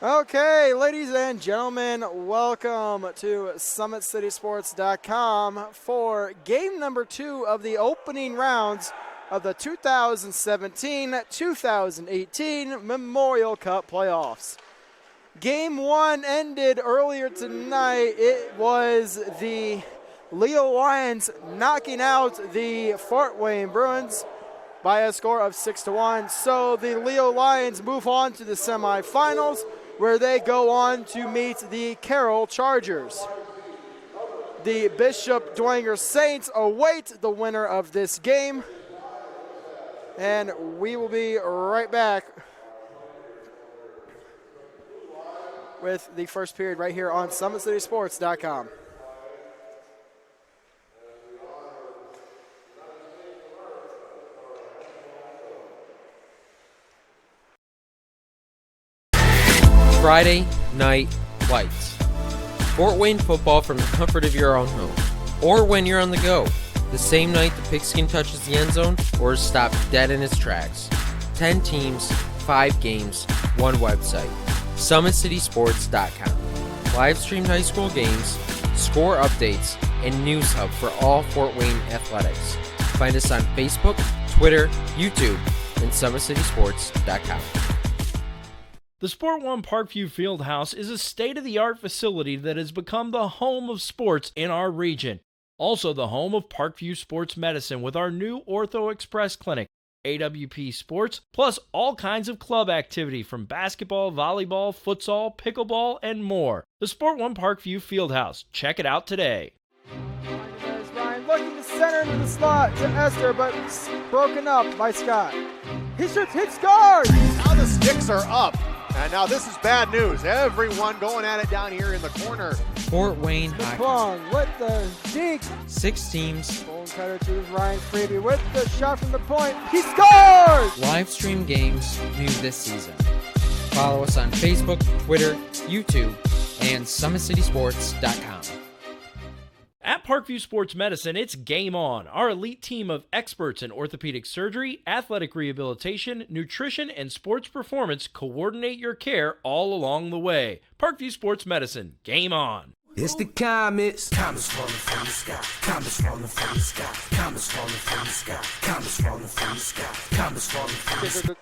Okay, ladies and gentlemen, welcome to SummitCitySports.com for game number 2 of the opening rounds of the 2017-2018 Memorial Cup playoffs. Game 1 ended earlier tonight. It was the Leo Lions knocking out the Fort Wayne Bruins by a score of 6-1. So the Leo Lions move on to the semifinals, where they go on to meet the Carroll Chargers. The Bishop Dwenger Saints await the winner of this game, and we will be right back with the first period right here on SummitCitySports.com. Friday Night Lights. Fort Wayne football from the comfort of your own home, or when you're on the go. The same night the pigskin touches the end zone, or is stopped dead in its tracks. 10 teams, 5 games, 1 website. SummitCitySports.com. Live streamed high school games, score updates, and news hub for all Fort Wayne athletics. Find us on Facebook, Twitter, YouTube, and SummitCitySports.com. The Sport One Parkview Fieldhouse is a state-of-the-art facility that has become the home of sports in our region. Also the home of Parkview Sports Medicine with our new Ortho Express Clinic, AWP Sports, plus all kinds of club activity from basketball, volleyball, futsal, pickleball, and more. The Sport One Parkview Fieldhouse. Check it out today. There's Ryan looking to center into the slot to Esther, but broken up by Scott. He shoots, hit, scores! Now the sticks are up. And now this is bad news. Everyone going at it down here in the corner. Fort Wayne Hockey. Plong with the deke. 6 teams. Bone cutter to Ryan Freeby with the shot from the point. He scores! Live stream games new this season. Follow us on Facebook, Twitter, YouTube, and SummitCitySports.com. At Parkview Sports Medicine, it's game on. Our elite team of experts in orthopedic surgery, athletic rehabilitation, nutrition, and sports performance coordinate your care all along the way. Parkview Sports Medicine, game on. It's the comets. Comets falling from the sky. Comets falling from the sky. Comets falling from the sky. Comets falling from the sky. Comets falling from the sky.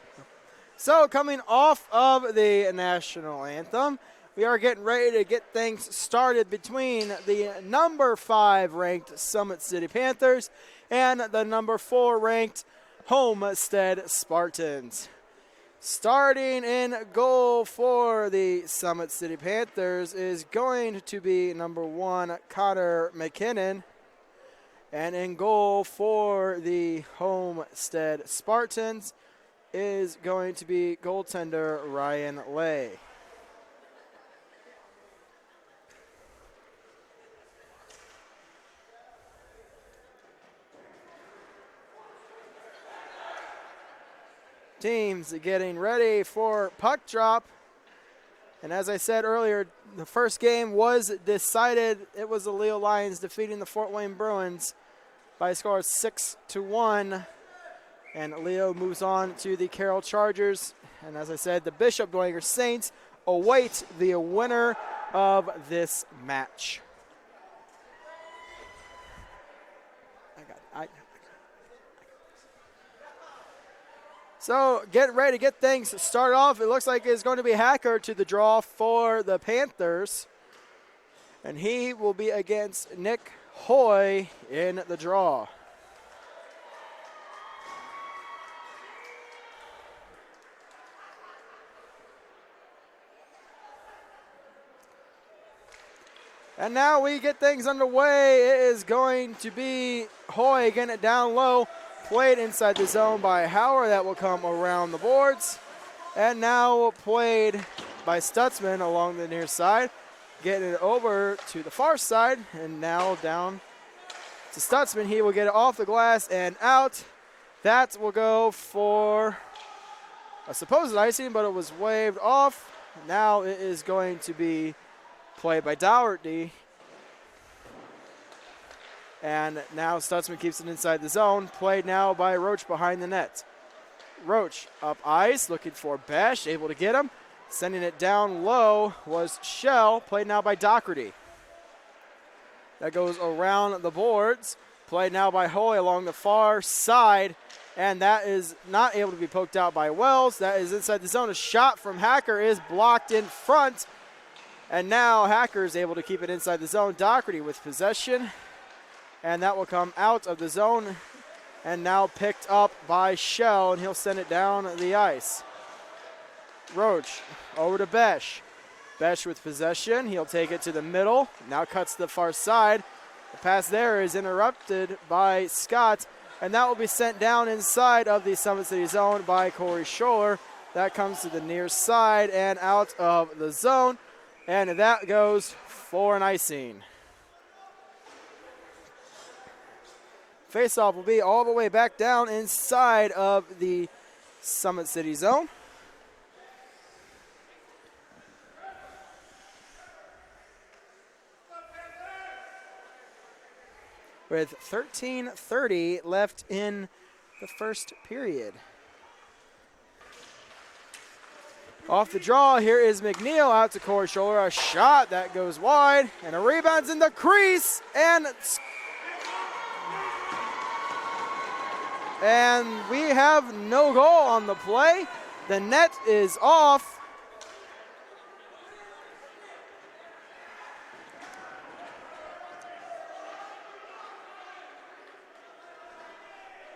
So coming off of the national anthem, we are getting ready to get things started between the number 5 ranked Summit City Panthers and the number 4 ranked Homestead Spartans. Starting in goal for the Summit City Panthers is going to be number 1 Connor McKinnon, and in goal for the Homestead Spartans is going to be goaltender Ryan Lay. Teams getting ready for puck drop. And as I said earlier, the first game was decided. It was the Leo Lions defeating the Fort Wayne Bruins by a score of 6-1. And Leo moves on to the Carroll Chargers. And as I said, the Bishop Dwenger Saints await the winner of this match. So get ready to get things started off. It looks like it's going to be Hacker to the draw for the Panthers. And he will be against Nick Hoy in the draw. And now we get things underway. It is going to be Hoy getting it down low. Played inside the zone by Howard. That will come around the boards. And now played by Stutzman along the near side. Getting it over to the far side. And now down to Stutzman. He will get it off the glass and out. That will go for a supposed icing, but it was waved off. Now it is going to be played by Dougherty. And now Stutzman keeps it inside the zone. Played now by Roach behind the net. Roach up ice, looking for Besh, able to get him. Sending it down low was Shell, played now by Doherty. That goes around the boards. Played now by Hoy along the far side. And that is not able to be poked out by Wells. That is inside the zone. A shot from Hacker is blocked in front. And now Hacker is able to keep it inside the zone. Doherty with possession. And that will come out of the zone. And now picked up by Shell. And he'll send it down the ice. Roach over to Besh. Besh with possession. He'll take it to the middle. Now cuts to the far side. The pass there is interrupted by Scott. And that will be sent down inside of the Summit City zone by Corey Scholler. That comes to the near side and out of the zone. And that goes for an icing. Faceoff will be all the way back down inside of the Summit City zone. With 13:30 left in the first period. Off the draw, here is McNeil out to Corey Scholler. A shot that goes wide, and a rebound's in the crease, and we have no goal on the play. The net is off.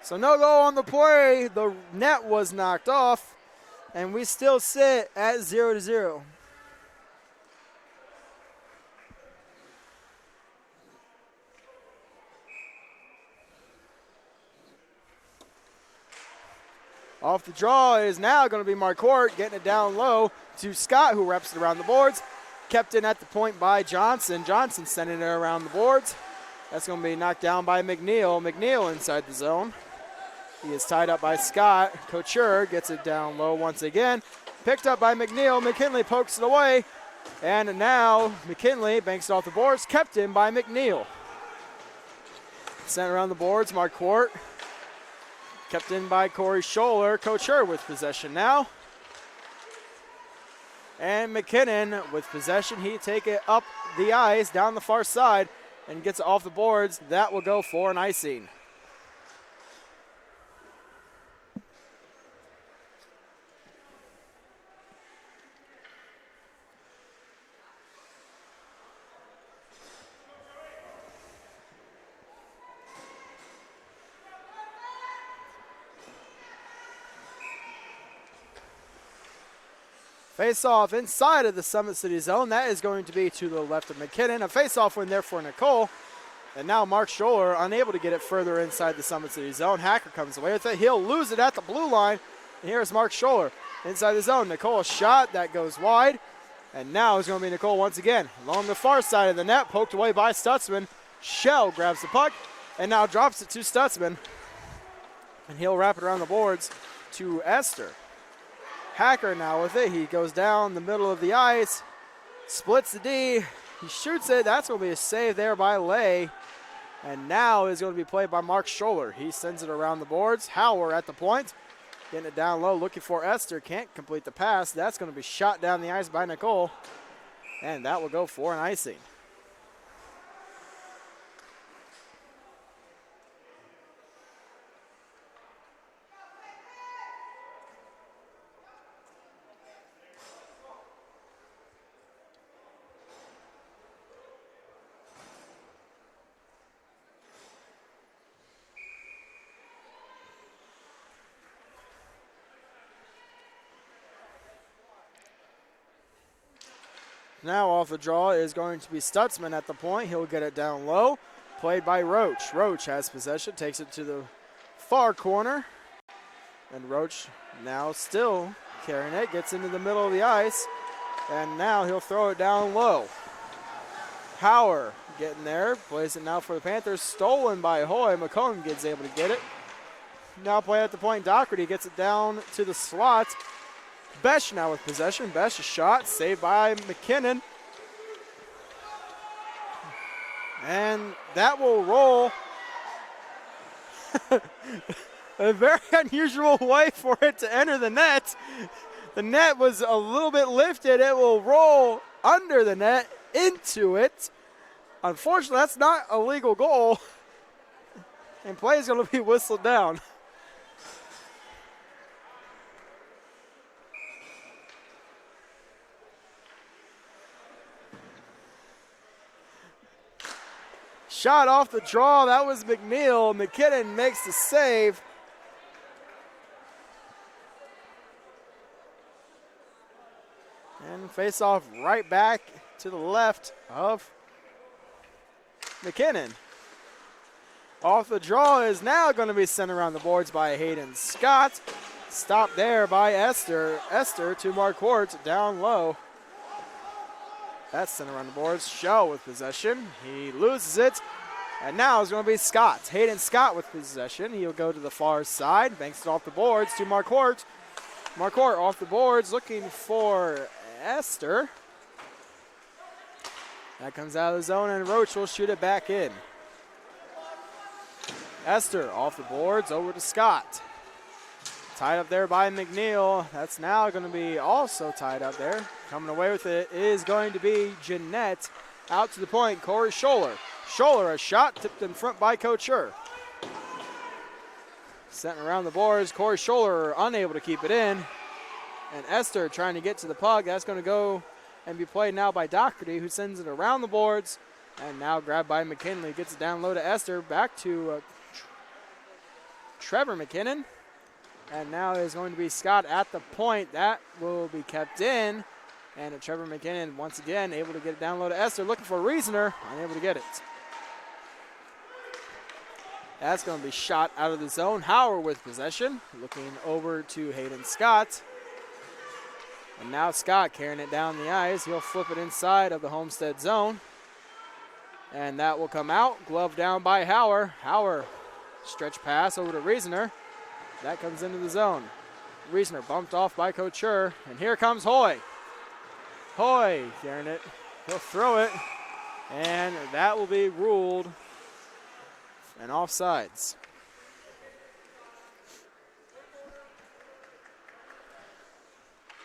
So no goal on the play. The net was knocked off, and we still sit at 0-0. Off the draw is now going to be Marquardt getting it down low to Scott, who reps it around the boards. Kept in at the point by Johnson. Johnson sending it around the boards. That's going to be knocked down by McNeil. McNeil inside the zone. He is tied up by Scott. Couture gets it down low once again. Picked up by McNeil. McKinley pokes it away. And now McKinley banks it off the boards. Kept in by McNeil. Sent around the boards. Marquardt. Kept in by Corey Scholler. Couture with possession now. And McKinnon with possession. He take it up the ice, down the far side, and gets it off the boards. That will go for an icing. Face-off inside of the Summit City zone. That is going to be to the left of McKinnon. A face-off win there for Nicole. And now Mark Scholler unable to get it further inside the Summit City zone. Hacker comes away with it. He'll lose it at the blue line. And here's Mark Scholler inside the zone. Nicole shot. That goes wide. And now it's going to be Nicole once again. Along the far side of the net. Poked away by Stutzman. Shell grabs the puck. And now drops it to Stutzman. And he'll wrap it around the boards to Esther. Hacker now with it. He goes down the middle of the ice, splits the D. He shoots it. That's going to be a save there by Lay. And now is going to be played by Mark Scholler. He sends it around the boards. Hauer at the point, getting it down low, looking for Esther. Can't complete the pass. That's going to be shot down the ice by Nicole. And that will go for an icing. Now off the draw is going to be Stutzman at the point. He'll get it down low. Played by Roach. Roach has possession, takes it to the far corner. And Roach now still carrying it, gets into the middle of the ice. And now he'll throw it down low. Hauer getting there, plays it now for the Panthers. Stolen by Hoy. McComb gets able to get it. Now play at the point. Doherty gets it down to the slot. Besh now with possession. Besh a shot, saved by McKinnon. And that will roll. A very unusual way for it to enter the net. The net was a little bit lifted. It will roll under the net into it. Unfortunately, that's not a legal goal. And play is going to be whistled down. Shot off the draw. That was McNeil. McKinnon makes the save. And face off right back to the left of McKinnon. Off the draw is now going to be sent around the boards by Hayden Scott. Stopped there by Esther. Esther to Marquardt down low. That's sent around the boards. Shell with possession. He loses it. And now it's going to be Scott. Hayden Scott with possession. He'll go to the far side. Banks it off the boards to Marquardt. Marquardt off the boards looking for Esther. That comes out of the zone and Roach will shoot it back in. Esther off the boards over to Scott. Tied up there by McNeil. That's now going to be also tied up there. Coming away with it is going to be Jeanette. Out to the point, Corey Scholler. Scholler, a shot tipped in front by Coach Schur. Sent around the boards. Corey Scholler unable to keep it in. And Esther trying to get to the puck. That's going to go and be played now by Doherty, who sends it around the boards. And now grabbed by McKinley. Gets it down low to Esther. Back to Trevor McKinnon. And now is going to be Scott at the point. That will be kept in. And Trevor McKinnon once again able to get it down low to Esther. Looking for Reasoner. Unable to get it. That's going to be shot out of the zone. Hauer with possession. Looking over to Hayden Scott. And now Scott carrying it down the ice. He'll flip it inside of the Homestead zone. And that will come out. Glove down by Hauer. Hauer stretch pass over to Reasoner. That comes into the zone. Reasoner bumped off by Coach Schur. And here comes Hoy. Hoy carrying it. He'll throw it. And that will be ruled an offsides.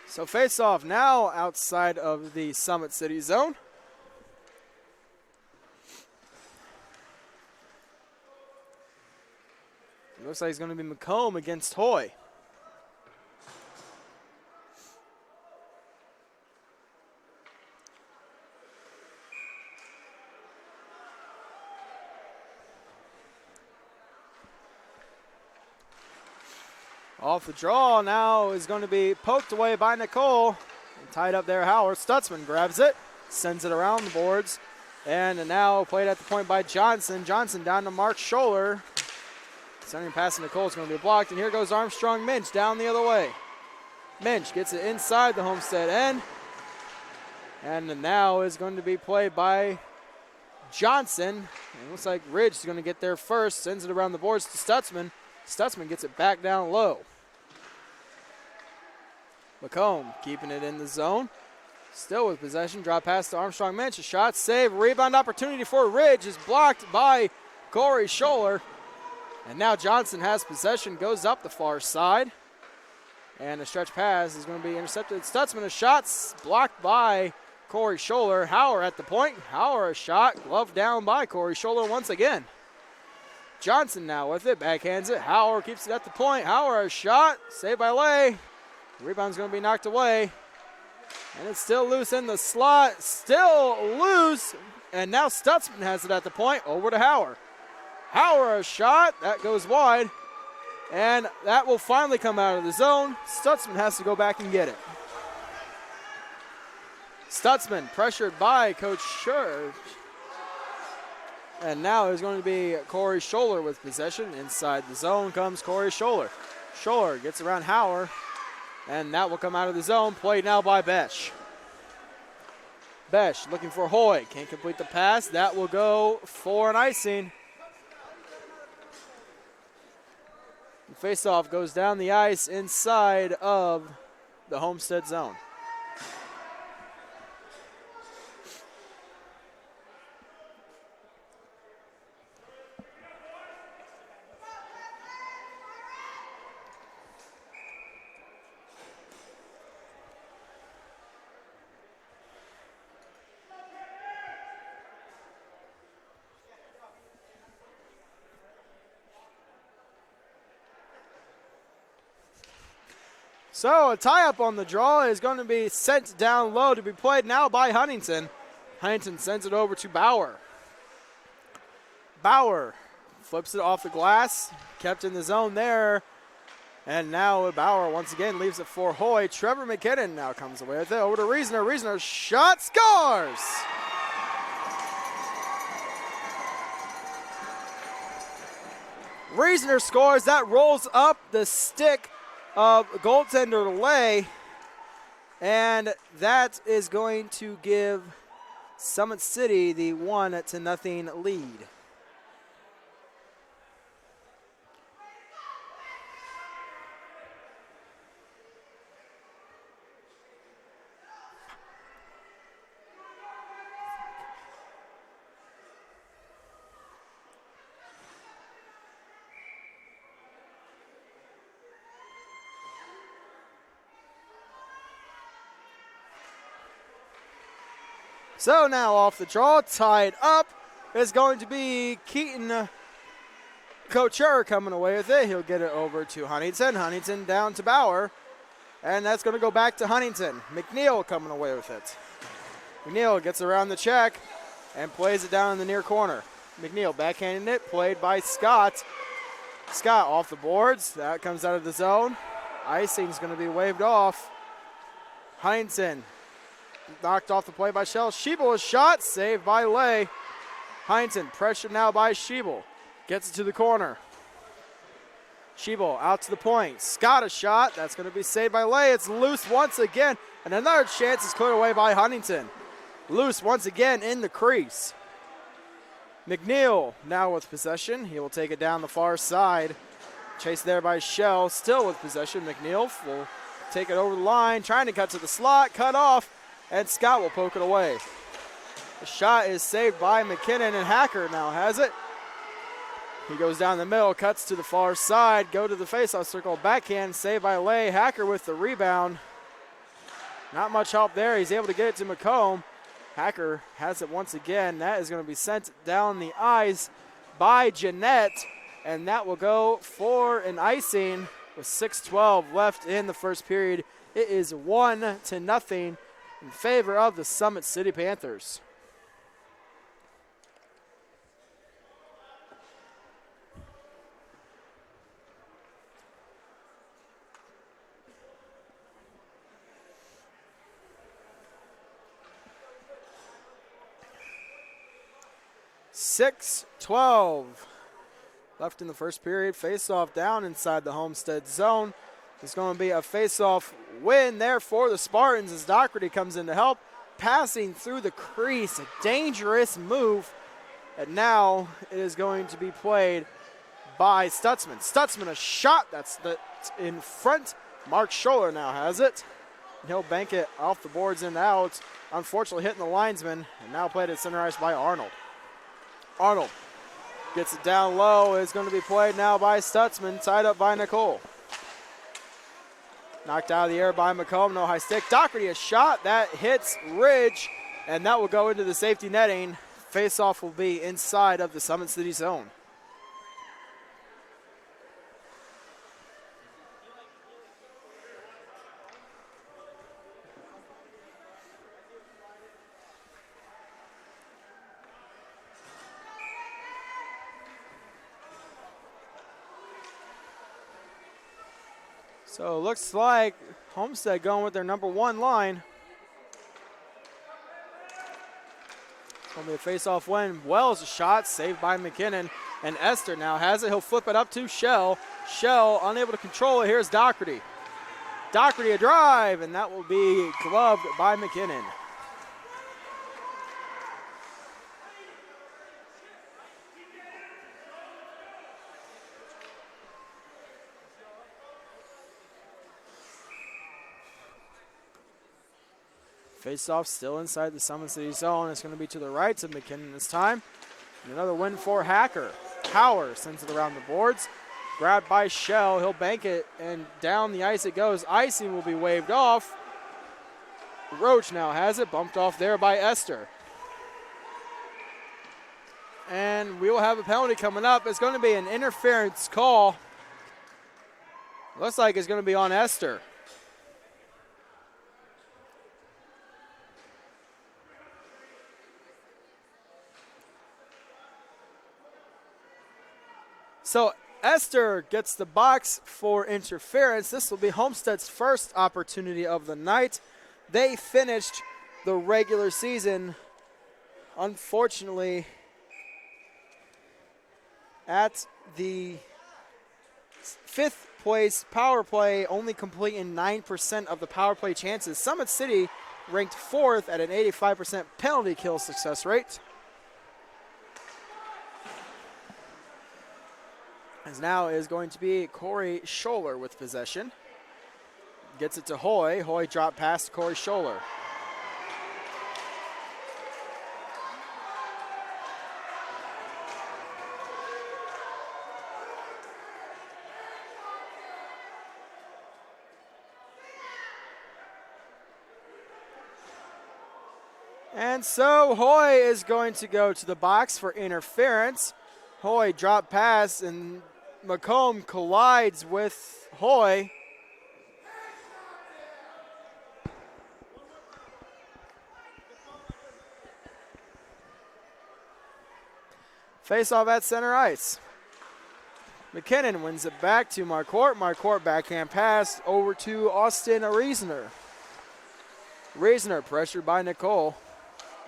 So face-off now outside of the Summit City zone. It looks like it's going to be McComb against Hoy. Off the draw now is going to be poked away by Nicole. And tied up there, Howard. Stutzman grabs it, sends it around the boards. And now played at the point by Johnson. Johnson down to Mark Scholler. Sending past Nicole is going to be blocked. And here goes Armstrong Minch down the other way. Minch gets it inside the Homestead end. And now is going to be played by Johnson. And it looks like Ridge is going to get there first. Sends it around the boards to Stutzman. Stutzman gets it back down low. McComb keeping it in the zone. Still with possession. Drop pass to Armstrong Minch. A shot, save, rebound opportunity for Ridge is blocked by Corey Scholler. And now Johnson has possession, goes up the far side. And a stretch pass is going to be intercepted. Stutzman, a shot blocked by Corey Scholler. Hauer at the point. Hauer a shot, glove down by Corey Scholler once again. Johnson now with it, backhands it. Hauer keeps it at the point. Hauer a shot, saved by Lay. The rebound's going to be knocked away. And it's still loose in the slot, still loose. And now Stutzman has it at the point, over to Hauer. Hauer a shot, that goes wide. And that will finally come out of the zone. Stutzman has to go back and get it. Stutzman pressured by Coach Schur. And now is going to be Corey Scholler with possession. Inside the zone comes Corey Scholler. Scholler gets around Hauer. And that will come out of the zone. Played now by Besh. Besh looking for Hoy. Can't complete the pass. That will go for an icing. The face-off goes down the ice inside of the Homestead zone. So a tie-up on the draw is going to be sent down low to be played now by Huntington. Huntington sends it over to Bauer. Bauer flips it off the glass, kept in the zone there. And now Bauer once again leaves it for Hoy. Trevor McKinnon now comes away with it. Over to Reasoner. Reasoner shot, scores! Reasoner scores. That rolls up the stick of goaltender Lay. And that is going to give Summit City the 1-0 lead. So now off the draw, tied up, is going to be Keaton Couture coming away with it. He'll get it over to Huntington. Huntington down to Bauer. And that's going to go back to Huntington. McNeil coming away with it. McNeil gets around the check and plays it down in the near corner. McNeil backhanding it, played by Scott. Scott off the boards. That comes out of the zone. Icing's going to be waved off. Huntington knocked off the play by Shell. Schiebel is shot, saved by Lay. Huntington pressured now by Schiebel. Gets it to the corner. Schiebel out to the point. Scott a shot. That's going to be saved by Lay. It's loose once again. And another chance is cleared away by Huntington. Loose once again in the crease. McNeil now with possession. He will take it down the far side. Chased there by Shell. Still with possession. McNeil will take it over the line. Trying to cut to the slot. Cut off. And Scott will poke it away. The shot is saved by McKinnon, and Hacker now has it. He goes down the middle, cuts to the far side, go to the faceoff circle, backhand, saved by Lay. Hacker with the rebound. Not much help there. He's able to get it to McComb. Hacker has it once again. That is going to be sent down the ice by Jeanette, and that will go for an icing with 6:12 left in the first period. It is 1-0 in favor of the Summit City Panthers. .6:12 left in the first period. Face-off down inside the Homestead zone. It's going to be a face-off win there for the Spartans as Doherty comes in to help. Passing through the crease, a dangerous move. And now it is going to be played by Stutzman. Stutzman a shot that's in front. Mark Scholler now has it. He'll bank it off the boards and out. Unfortunately hitting the linesman, and now played at center ice by Arnold. Arnold gets it down low. It's going to be played now by Stutzman, tied up by Nicole. Knocked out of the air by McComb, no high stick. Doherty a shot that hits Ridge, and that will go into the safety netting. Face-off will be inside of the Summit City zone. So it looks like Homestead going with their number one line. It's going to be a face-off win. Wells a shot, saved by McKinnon. And Esther now has it. He'll flip it up to Shell. Shell unable to control it. Here's Doherty. Doherty a drive, and that will be gloved by McKinnon. Face-off still inside the Summit City zone. It's going to be to the right of McKinnon this time. And another win for Hacker. Power sends it around the boards. Grabbed by Shell. He'll bank it, and down the ice it goes. Icing will be waved off. Roach now has it. Bumped off there by Esther. And we will have a penalty coming up. It's going to be an interference call. Looks like it's going to be on Esther. So Esther gets the box for interference. This will be Homestead's first opportunity of the night. They finished the regular season, unfortunately, at the 5th place power play, only completing 9% of the power play chances. Summit City ranked 4th at an 85% penalty kill success rate. As now is going to be Corey Scholler with possession. Gets it to Hoy. Hoy drop past Corey Scholler. And so Hoy is going to go to the box for interference. Hoy drop pass and McComb collides with Hoy. Face off at center ice. McKinnon wins it back to Marquardt. Marquardt backhand pass over to Austin Reisner. Reisner pressured by Nicole.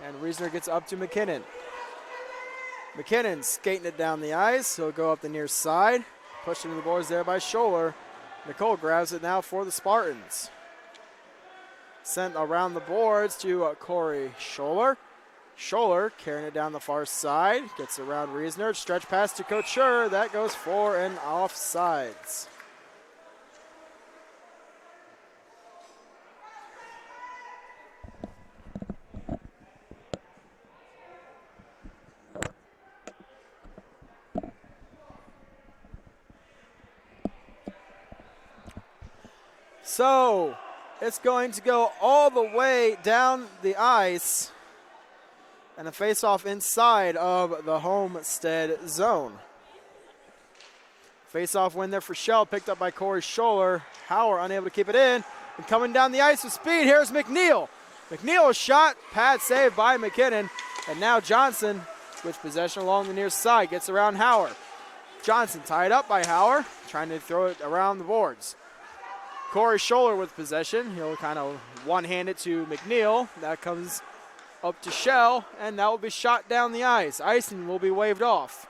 And Reisner gets up to McKinnon. McKinnon skating it down the ice. He'll go up the near side. Pushed into the boards there by Scholler. Nicole grabs it now for the Spartans. Sent around the boards to Corey Scholler. Scholler carrying it down the far side. Gets around Reisner. Stretch pass to Couture. That goes for an offsides. So it's going to go all the way down the ice and a face-off inside of the Homestead zone. Face-off win there for Shell, picked up by Corey Scholler. Hauer unable to keep it in. And coming down the ice with speed, here's McNeil. McNeil's shot, pad saved by McKinnon. And now Johnson with possession along the near side, gets around Hauer. Johnson tied up by Hauer, trying to throw it around the boards. Corey Scholler with possession. He'll kind of one-hand it to McNeil. That comes up to Shell, and that will be shot down the ice. Icing will be waved off.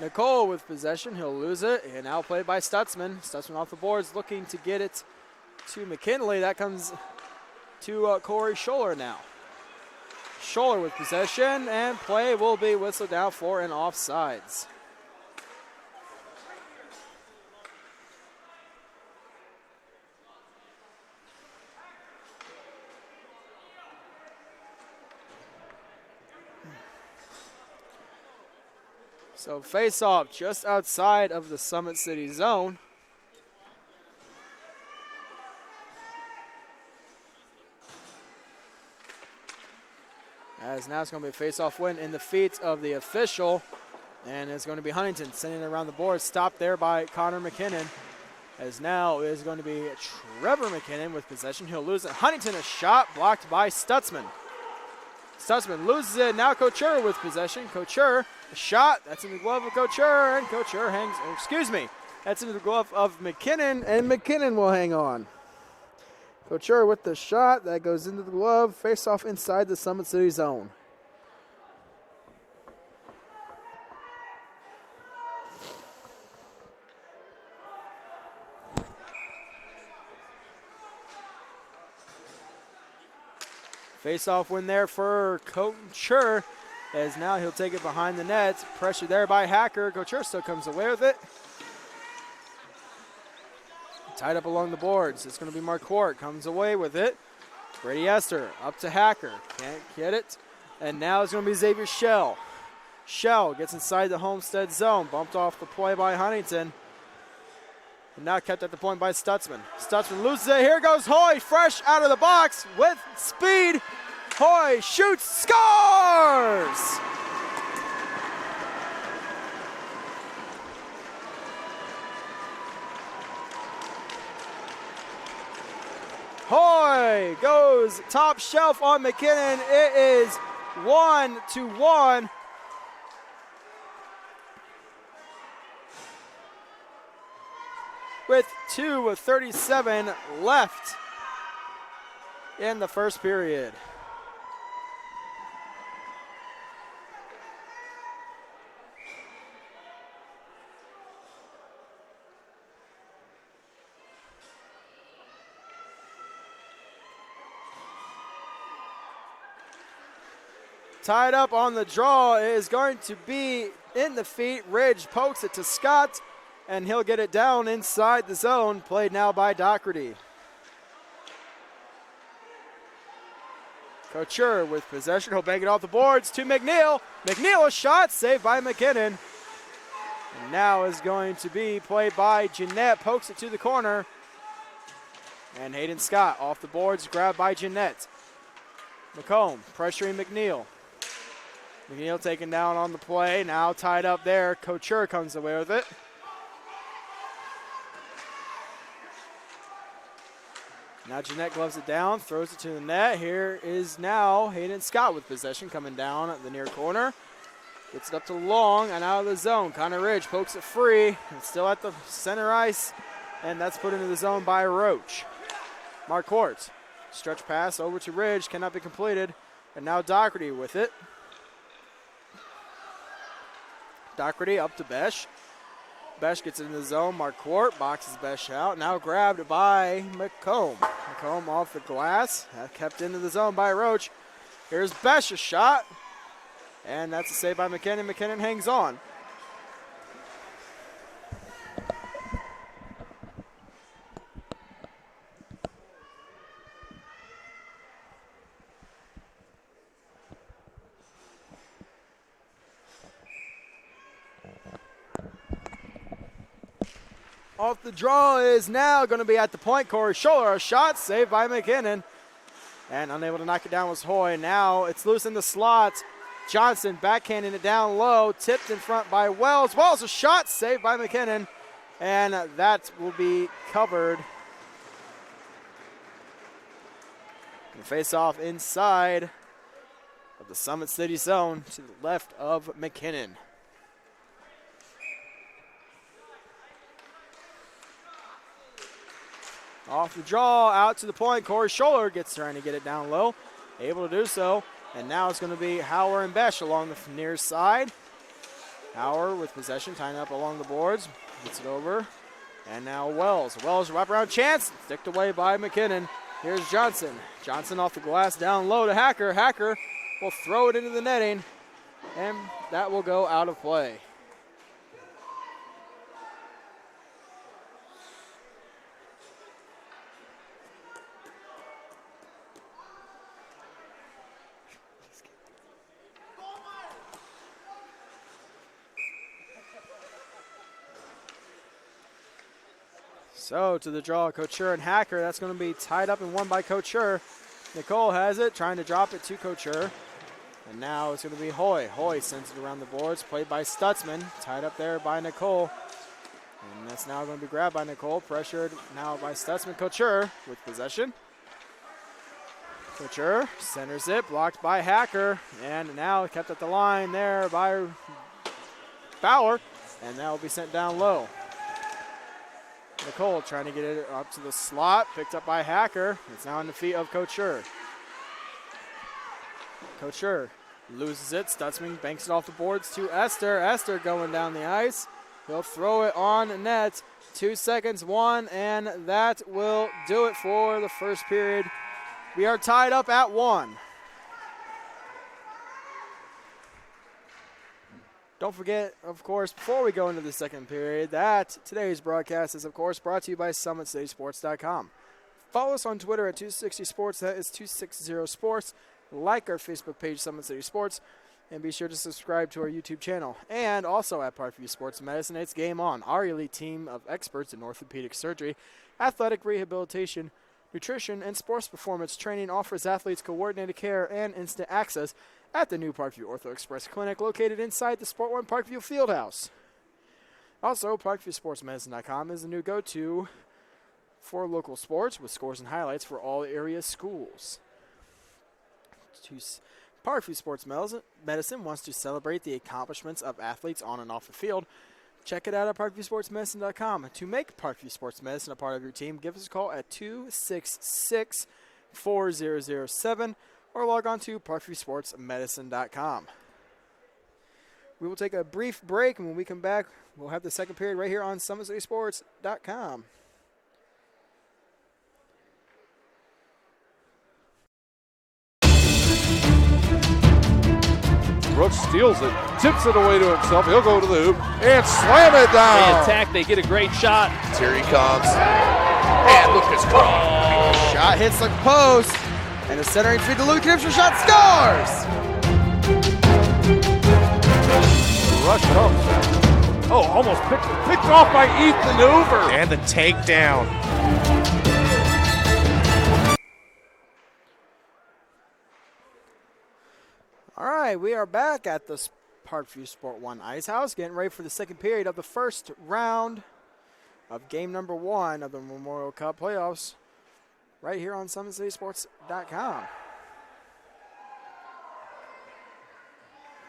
Nicole with possession. He'll lose it, and now played by Stutzman. Stutzman off the boards looking to get it to McKinley. That comes to Corey Scholler now. Scholler with possession, and play will be whistled down for an offsides. So face-off just outside of the Summit City zone. As now it's going to be a face-off win in the feet of the official. And it's going to be Huntington sending it around the board. Stopped there by Connor McKinnon. As now is going to be Trevor McKinnon with possession. He'll lose it. Huntington a shot blocked by Stutzman. Stutzman loses it. Now Couture with possession. Couture, a shot. That's in the glove of Couture. And Couture hangs, that's into the glove of McKinnon. And McKinnon will hang on. Couture with the shot. That goes into the glove. Face off inside the Summit City zone. Face-off win there for Couture, as now he'll take it behind the net. Pressure there by Hacker. Couture still comes away with it. Tied up along the boards. It's going to be Marquardt. Comes away with it. Brady Esther up to Hacker. Can't get it. And now it's going to be Xavier Shell. Shell gets inside the Homestead zone. Bumped off the play by Huntington. And now kept at the point by Stutzman. Stutzman loses it. Here goes Hoy, fresh out of the box with speed. Hoy shoots, scores! Hoy goes top shelf on McKinnon. It is 1-1. With 2:37 left in the first period. Tied up on the draw is going to be in the feet. Ridge pokes it to Scott, and he'll get it down inside the zone, played now by Doherty. Couture with possession, he'll bank it off the boards to McNeil. McNeil, a shot, saved by McKinnon. And now is going to be played by Jeanette, pokes it to the corner. And Hayden Scott off the boards, grabbed by Jeanette. McComb pressuring McNeil. McNeil taken down on the play, now tied up there. Couture comes away with it. Now Jeanette gloves it down, throws it to the net. Here is now Hayden Scott with possession coming down at the near corner. Gets it up to Long and out of the zone. Connor Ridge pokes it free. It's still at the center ice, and that's put into the zone by Roach. Marquardt, stretch pass over to Ridge, cannot be completed. And now Doherty with it. Doherty up to Besh. Besh gets into the zone. Marquardt boxes Besh out. Now grabbed by McComb. McComb off the glass. Kept into the zone by Roach. Here's Besh, a shot. And that's a save by McKinnon. McKinnon hangs on. Off the draw is now going to be at the point. Corey Scholler, a shot saved by McKinnon. And unable to knock it down was Hoy. Now it's loose in the slot. Johnson backhanding it down low. Tipped in front by Wells. Wells, a shot saved by McKinnon. And that will be covered. And face off inside of the Summit City zone to the left of McKinnon. Off the draw, out to the point. Corey Scholler trying to get it down low. Able to do so. And now it's going to be Hauer and Besh along the near side. Hauer with possession, tying up along the boards. Gets it over. And now Wells. Wells, wraparound chance. Sticked away by McKinnon. Here's Johnson. Johnson off the glass, down low to Hacker. Hacker will throw it into the netting. And that will go out of play. So to the draw, Couture and Hacker. That's going to be tied up and won by Couture. Nicole has it, trying to drop it to Couture. And now it's going to be Hoy. Hoy sends it around the boards, played by Stutzman. Tied up there by Nicole. And that's now going to be grabbed by Nicole. Pressured now by Stutzman. Couture with possession. Couture centers it, blocked by Hacker. And now kept at the line there by Bauer. And that will be sent down low. Nicole trying to get it up to the slot, picked up by Hacker. It's now on the feet of Couture. Couture loses it. Stutzman banks it off the boards to Esther. Esther going down the ice. He'll throw it on net. 2 seconds, one, and that will do it for the first period. We are tied up at 1. Don't forget, of course, before we go into the second period, that today's broadcast is, of course, brought to you by SummitCitySports.com. Follow us on Twitter at 260Sports. That is 260Sports. Like our Facebook page, Summit City Sports. And be sure to subscribe to our YouTube channel. And also at Parkview Sports Medicine, it's Game On, our elite team of experts in orthopedic surgery, athletic rehabilitation, nutrition, and sports performance training offers athletes coordinated care and instant access at the new Parkview Ortho Express Clinic located inside the Sport One Parkview Fieldhouse. Also, ParkviewSportsMedicine.com is the new go-to for local sports with scores and highlights for all area schools. Parkview Sports Medicine wants to celebrate the accomplishments of athletes on and off the field. Check it out at parkviewsportsmedicine.com. To make Parkview Sports Medicine a part of your team, give us a call at 266-4007 or log on to parkviewsportsmedicine.com. We will take a brief break, and when we come back, we'll have the second period right here on SummitCitySports.com. Brooks steals it, tips it away to himself. He'll go to the hoop and slam it down. They attack, they get a great shot. Here he comes. And Lucas Craw. Shot hits the post, and the centering feed to Luke Knipster shot scores! The rush comes. Oh, almost picked off by Ethan Hoover. And the takedown. All right, we are back at the Parkview Sport 1 Ice House, getting ready for the second period of the first round of game number 1 of the Memorial Cup playoffs right here on SummitCitySports.com.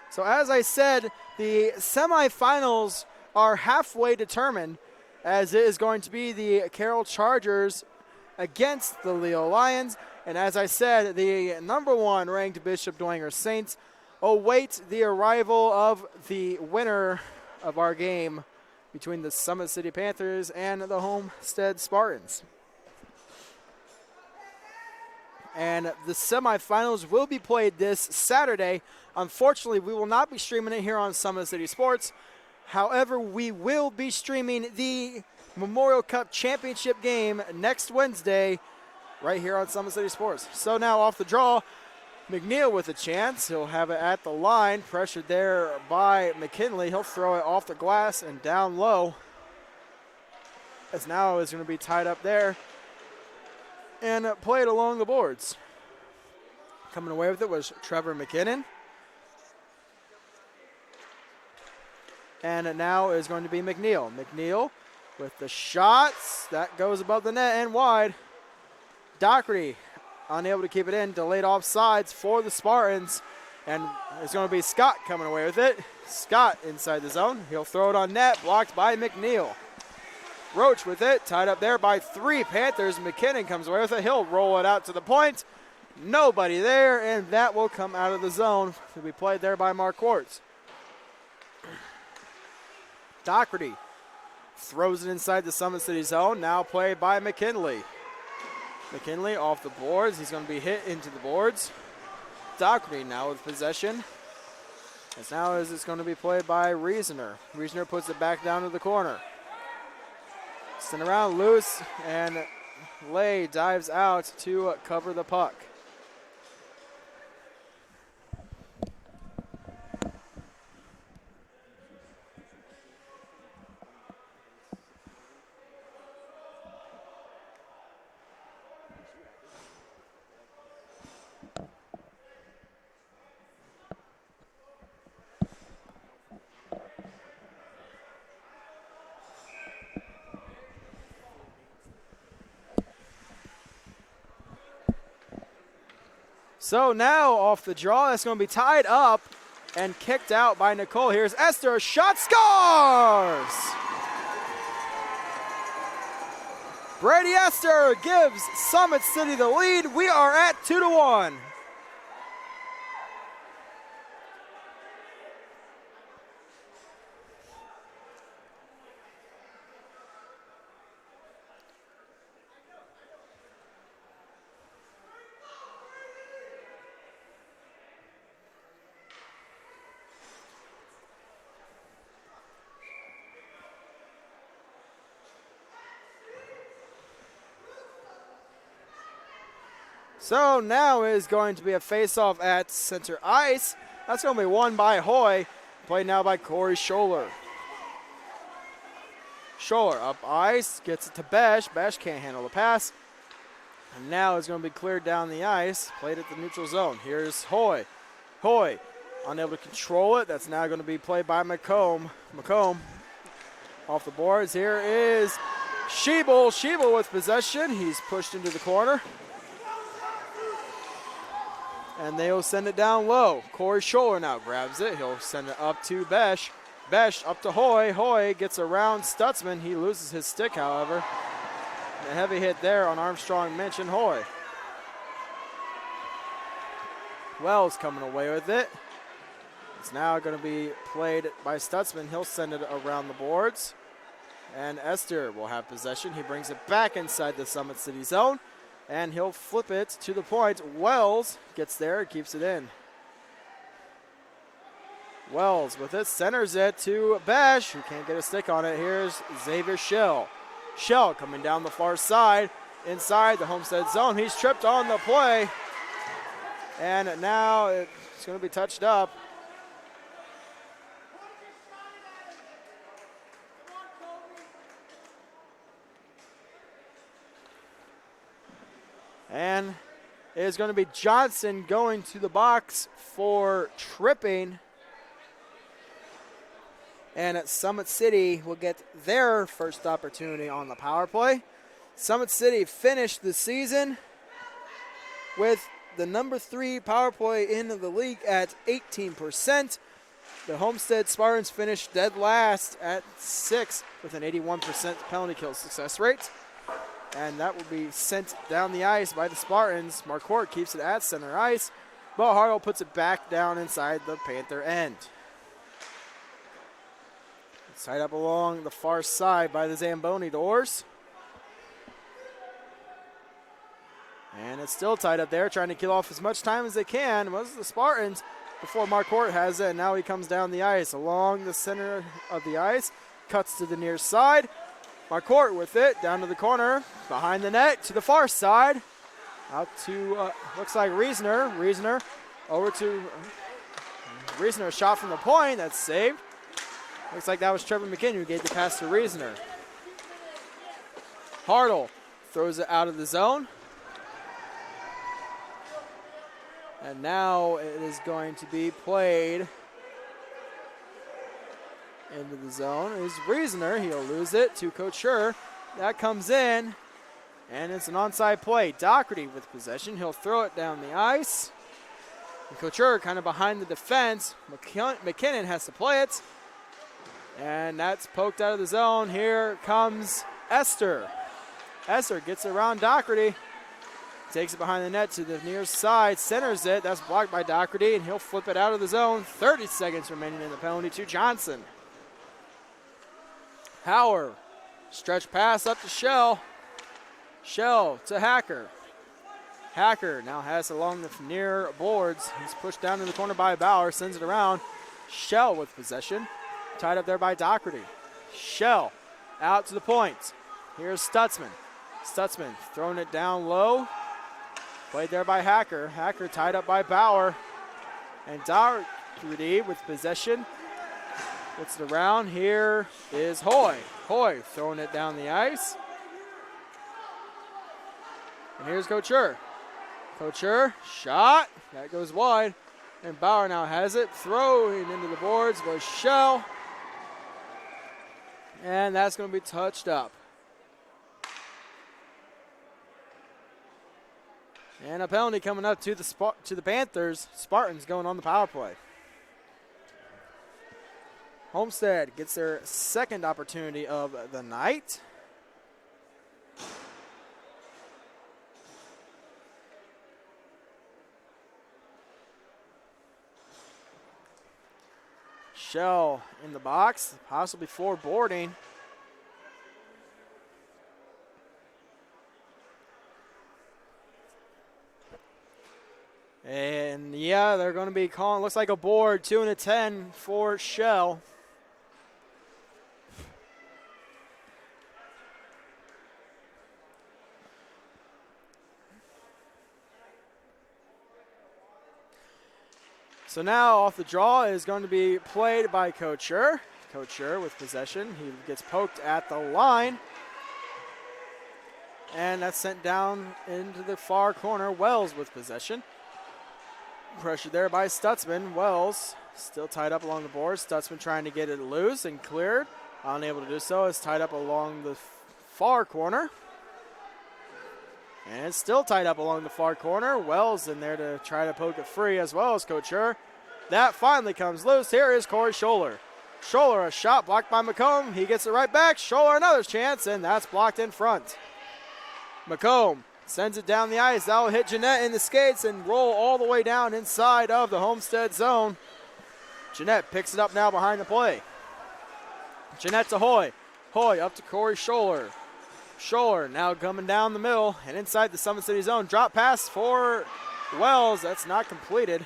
So as I said, the semifinals are halfway determined, as it is going to be the Carroll Chargers against the Leo Lions. And as I said, the number 1 ranked Bishop Dwenger Saints await the arrival of the winner of our game between the Summit City Panthers and the Homestead Spartans. And the semifinals will be played this Saturday. Unfortunately, we will not be streaming it here on Summit City Sports. However, we will be streaming the Memorial Cup Championship game next Wednesday right here on Summit City Sports. So now off the draw, McNeil with a chance. He'll have it at the line, pressured there by McKinley. He'll throw it off the glass and down low, as now is going to be tied up there and played along the boards. Coming away with it was Trevor McKinnon. And now is going to be McNeil. McNeil with the shots. That goes above the net and wide. Doherty unable to keep it in. Delayed offsides for the Spartans. And it's going to be Scott coming away with it. Scott inside the zone. He'll throw it on net. Blocked by McNeil. Roach with it. Tied up there by 3 Panthers. McKinnon comes away with it. He'll roll it out to the point. Nobody there. And that will come out of the zone to be played there by Mark Quartz. Doherty throws it inside the Summit City zone. Now played by McKinley. McKinley off the boards. He's going to be hit into the boards. Doherty now with possession. As now as it's going to be played by Reasoner. Reasoner puts it back down to the corner. Send around loose, and Lay dives out to cover the puck. So now off the draw, that's going to be tied up and kicked out by Nicole. Here's Esther. Shot scores! Brady Esther gives Summit City the lead. We are at 2-1. So now is going to be a face-off at center ice. That's going to be won by Hoy. Played now by Corey Scholler. Scholler up ice, gets it to Besh. Besh can't handle the pass. And now it's going to be cleared down the ice. Played at the neutral zone. Here's Hoy. Hoy unable to control it. That's now going to be played by McComb. McComb off the boards. Here is Schiebel. Schiebel with possession. He's pushed into the corner. And they'll send it down low. Corey Scholler now grabs it. He'll send it up to Besh. Besh up to Hoy. Hoy gets around Stutzman. He loses his stick, however. A heavy hit there on Armstrong Minch and Hoy. Wells coming away with it. It's now going to be played by Stutzman. He'll send it around the boards. And Esther will have possession. He brings it back inside the Summit City zone. And he'll flip it to the point. Wells gets there and keeps it in. Wells with it, centers it to Besh, who can't get a stick on it. Here's Xavier Shell. Shell coming down the far side, inside the Homestead zone. He's tripped on the play. And now it's going to be touched up. And it is going to be Johnson going to the box for tripping. And at Summit City will get their first opportunity on the power play. Summit City finished the season with the number 3 power play in the league at 18%. The Homestead Spartans finished dead last at 6 with an 81% penalty kill success rate. And that will be sent down the ice by the Spartans. Marquardt keeps it at center ice. Bo Hartle puts it back down inside the Panther end. It's tied up along the far side by the Zamboni doors. And it's still tied up there, trying to kill off as much time as they can. Was the Spartans before Marquardt has it. And now he comes down the ice along the center of the ice. Cuts to the near side. Marquardt with it, down to the corner, behind the net, to the far side. Out to, looks like Reisner. Reisner over to Reisner, a shot from the point, that's saved. Looks like that was Trevor McKinney who gave the pass to Reisner. Hartle throws it out of the zone. And now it is going to be played into the zone is Reisner. He'll lose it to Couture. That comes in, and it's an onside play. Doherty with possession. He'll throw it down the ice. And Couture kind of behind the defense. McKinnon has to play it. And that's poked out of the zone. Here comes Esther. Esther gets around Doherty. Takes it behind the net to the near side. Centers it. That's blocked by Doherty, and he'll flip it out of the zone. 30 seconds remaining in the penalty to Johnson. Hauer, stretch pass up to Shell. Shell to Hacker. Hacker now has it along the near boards. He's pushed down in the corner by Bauer, sends it around. Shell with possession. Tied up there by Doherty. Shell out to the point. Here's Stutzman. Stutzman throwing it down low. Played there by Hacker. Hacker tied up by Bauer. And Doherty with possession. Gets it around. Here is Hoy. Hoy throwing it down the ice. And here's Couture. Couture, shot. That goes wide. And Bauer now has it. Throwing into the boards was Shell. And that's going to be touched up. And a penalty coming up to the Panthers. Spartans going on the power play. Homestead gets their second opportunity of the night. Shell in the box, possibly for boarding. And yeah, they're going to be calling, looks like a board, 2 and a 10 for Shell. So now off the draw is going to be played by Couture. Couture with possession. He gets poked at the line. And that's sent down into the far corner. Wells with possession. Pressure there by Stutzman. Wells still tied up along the boards. Stutzman trying to get it loose and cleared. Unable to do so. Is tied up along the far corner. And it's still tied up along the far corner. Wells in there to try to poke it free as well as Couture. That finally comes loose. Here is Corey Scholler. Scholler, a shot blocked by McComb. He gets it right back. Scholler another chance, and that's blocked in front. McComb sends it down the ice. That will hit Jeanette in the skates and roll all the way down inside of the Homestead zone. Jeanette picks it up now behind the play. Jeanette to Hoy. Hoy up to Corey Scholler. Scholler now coming down the middle and inside the Summit City zone. Drop pass for Wells. That's not completed.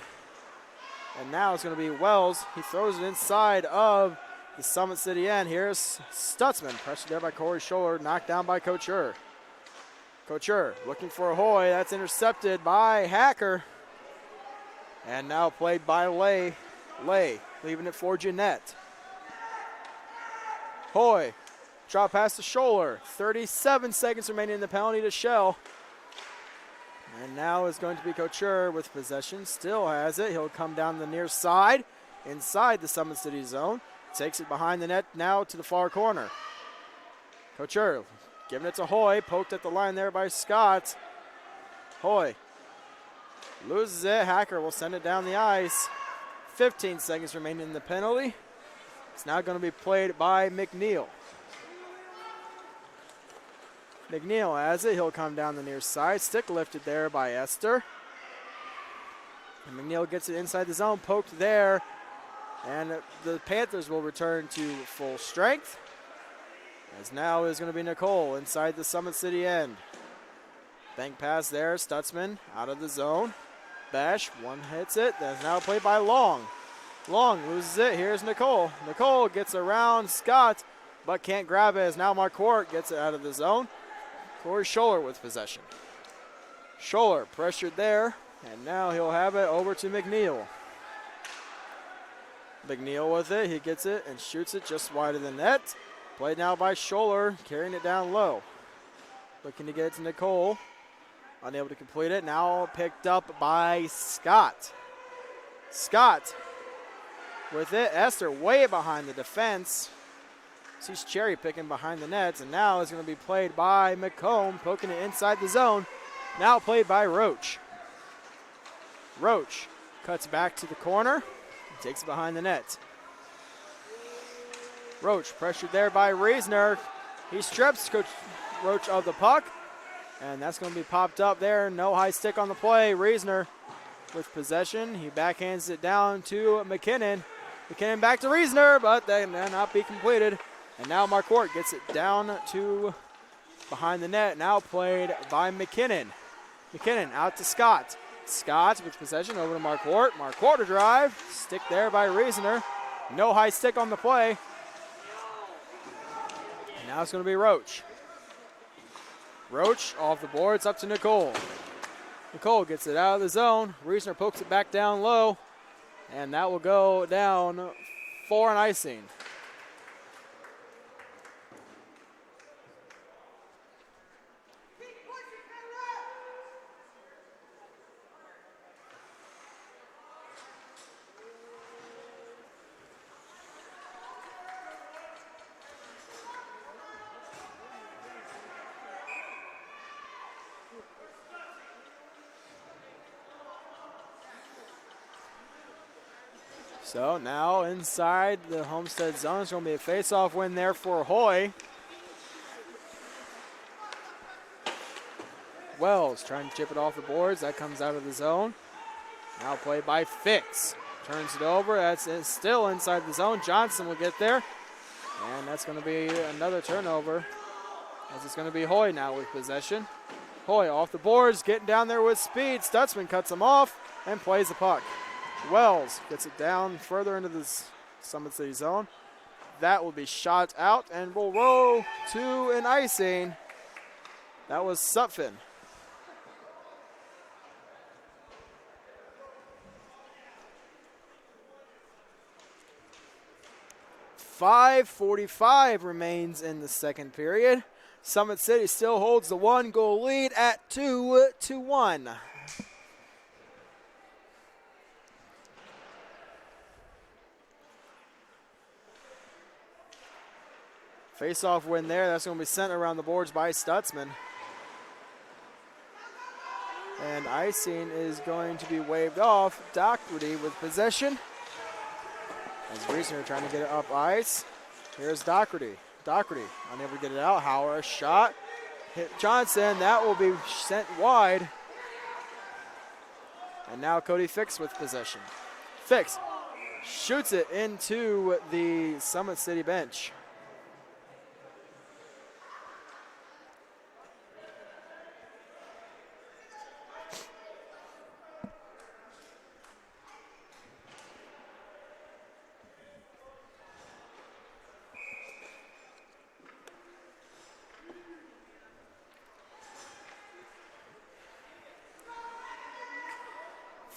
And now it's going to be Wells. He throws it inside of the Summit City end. Here's Stutzman. Pressured there by Corey Scholler. Knocked down by Couture. Couture looking for Hoy. That's intercepted by Hacker. And now played by Lay. Lay leaving it for Jeanette. Hoy. Drop pass to Scholler. 37 seconds remaining in the penalty to Shell. And now is going to be Couture with possession. Still has it. He'll come down the near side inside the Summit City zone. Takes it behind the net now to the far corner. Couture giving it to Hoy. Poked at the line there by Scott. Hoy loses it. Hacker will send it down the ice. 15 seconds remaining in the penalty. It's now going to be played by McNeil. McNeil has it. He'll come down the near side. Stick lifted there by Esther. And McNeil gets it inside the zone. Poked there. And the Panthers will return to full strength. As now is going to be Nicole inside the Summit City end. Bank pass there. Stutzman out of the zone. Bash. One hits it. That's now played by Long. Long loses it. Here's Nicole. Nicole gets around Scott, but can't grab it as now Marquardt gets it out of the zone. Corey Scholler with possession. Scholler pressured there, and now he'll have it over to McNeil. McNeil with it. He gets it and shoots it just wide of the net. Played now by Scholler, carrying it down low. Looking to get it to Nicole. Unable to complete it. Now picked up by Scott. Scott with it. Esther way behind the defense. She's cherry picking behind the nets, and now is going to be played by McComb, poking it inside the zone. Now played by Roach. Roach cuts back to the corner, takes it behind the net. Roach pressured there by Reisner. He strips Coach Roach of the puck, and that's going to be popped up there. No high stick on the play. Reisner with possession. He backhands it down to McKinnon. McKinnon back to Reisner, but that will not be completed. And now Marquardt gets it down to behind the net. Now played by McKinnon. McKinnon out to Scott. Scott with possession over to Marquardt. Marquardt a drive. Stick there by Reisner. No high stick on the play. And now it's going to be Roach. Roach off the boards up to Nicole. Nicole gets it out of the zone. Reisner pokes it back down low. And that will go down for an icing. So now inside the Homestead zone, it's going to be a face-off win there for Hoy. Wells trying to chip it off the boards. That comes out of the zone. Now played by Fix. Turns it over. That's still inside the zone. Johnson will get there. And that's going to be another turnover, as it's going to be Hoy now with possession. Hoy off the boards, getting down there with speed. Stutzman cuts him off and plays the puck. Wells gets it down further into the Summit City zone. That will be shot out and will roll to an icing. That was Sutphin. .5:45 remains in the second period. Summit City still holds the 1-goal lead at 2-1. Face-off win there. That's going to be sent around the boards by Stutzman. And icing is going to be waved off. Doherty with possession. As Reasoner trying to get it up ice. Here's Doherty. Doherty unable to get it out. Hauer, a shot. Hit Johnson. That will be sent wide. And now Cody Fix with possession. Fix shoots it into the Summit City bench.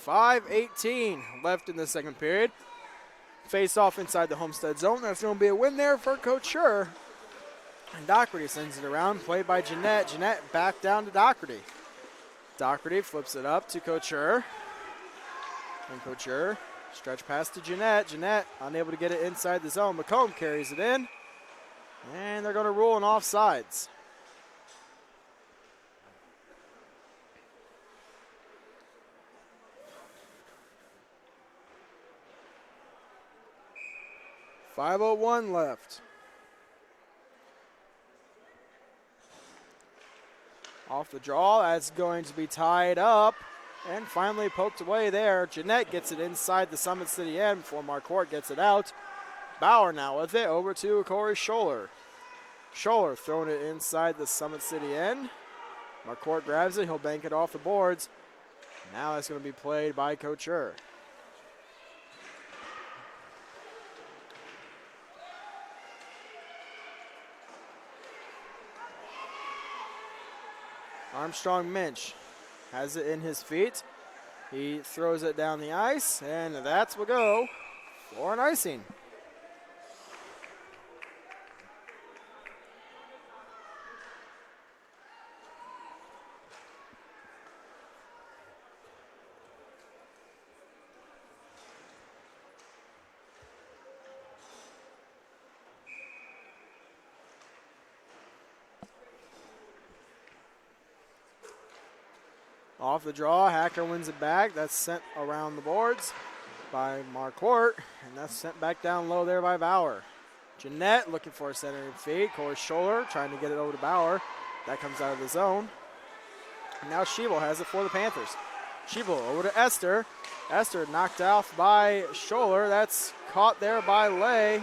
.5:18 left in the second period. Face off inside the Homestead zone. That's going to be a win there for Coach Schur. And Doherty sends it around. Played by Jeanette. Jeanette back down to Doherty. Doherty flips it up to Coach Schur. And Coach Schur stretch pass to Jeanette. Jeanette unable to get it inside the zone. McComb carries it in. And they're going to rule an offsides. .501 left. Off the draw, that's going to be tied up and finally poked away there. Jeanette gets it inside the Summit City end before Marquardt gets it out. Bauer now with it over to Corey Scholler. Scholler throwing it inside the Summit City end. Marquardt grabs it, he'll bank it off the boards. Now it's going to be played by Coach Schur. Armstrong Minch has it in his feet. He throws it down the ice, and that's will go for an icing. Off the draw, Hacker wins it back. That's sent around the boards by Marquardt, and that's sent back down low there by Bauer. Jeanette looking for a centering feed. Corey Scholler trying to get it over to Bauer. That comes out of the zone. And now Schiebel has it for the Panthers. Schiebel over to Esther. Esther knocked off by Scholler. That's caught there by Lay.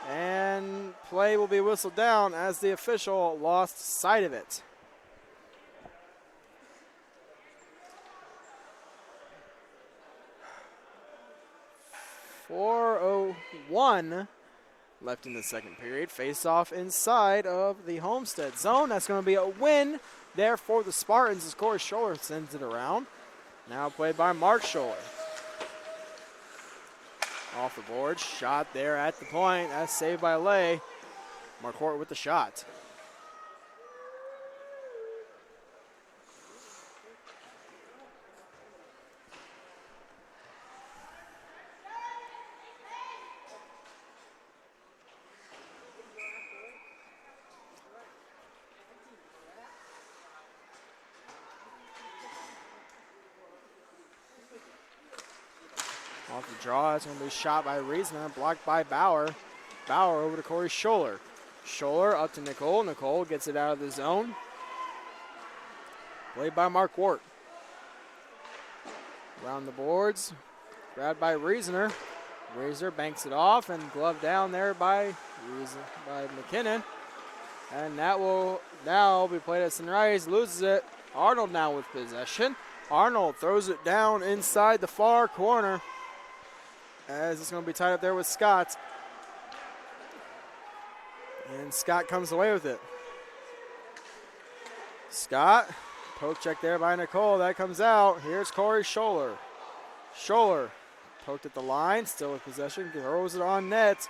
And play will be whistled down as the official lost sight of it. .401 left in the second period. Face off inside of the Homestead zone. That's going to be a win there for the Spartans as Corey Scholler sends it around. Now played by Mark Scholler. Off the board, shot there at the point. That's saved by Lay. Marquardt with the shot. Off the draw, it's going to be shot by Reasoner, blocked by Bauer. Bauer over to Corey Scholler. Scholler up to Nicole. Nicole gets it out of the zone. Played by Marquardt. Around the boards, grabbed by Reasoner. Reasoner banks it off and gloved down there by McKinnon. And that will now be played at Sunrise. Loses it. Arnold now with possession. Arnold throws it down inside the far corner. As it's going to be tied up there with Scott. And Scott comes away with it. Scott, poke check there by Nicole. That comes out. Here's Corey Scholler. Scholler poked at the line, still with possession, throws it on net.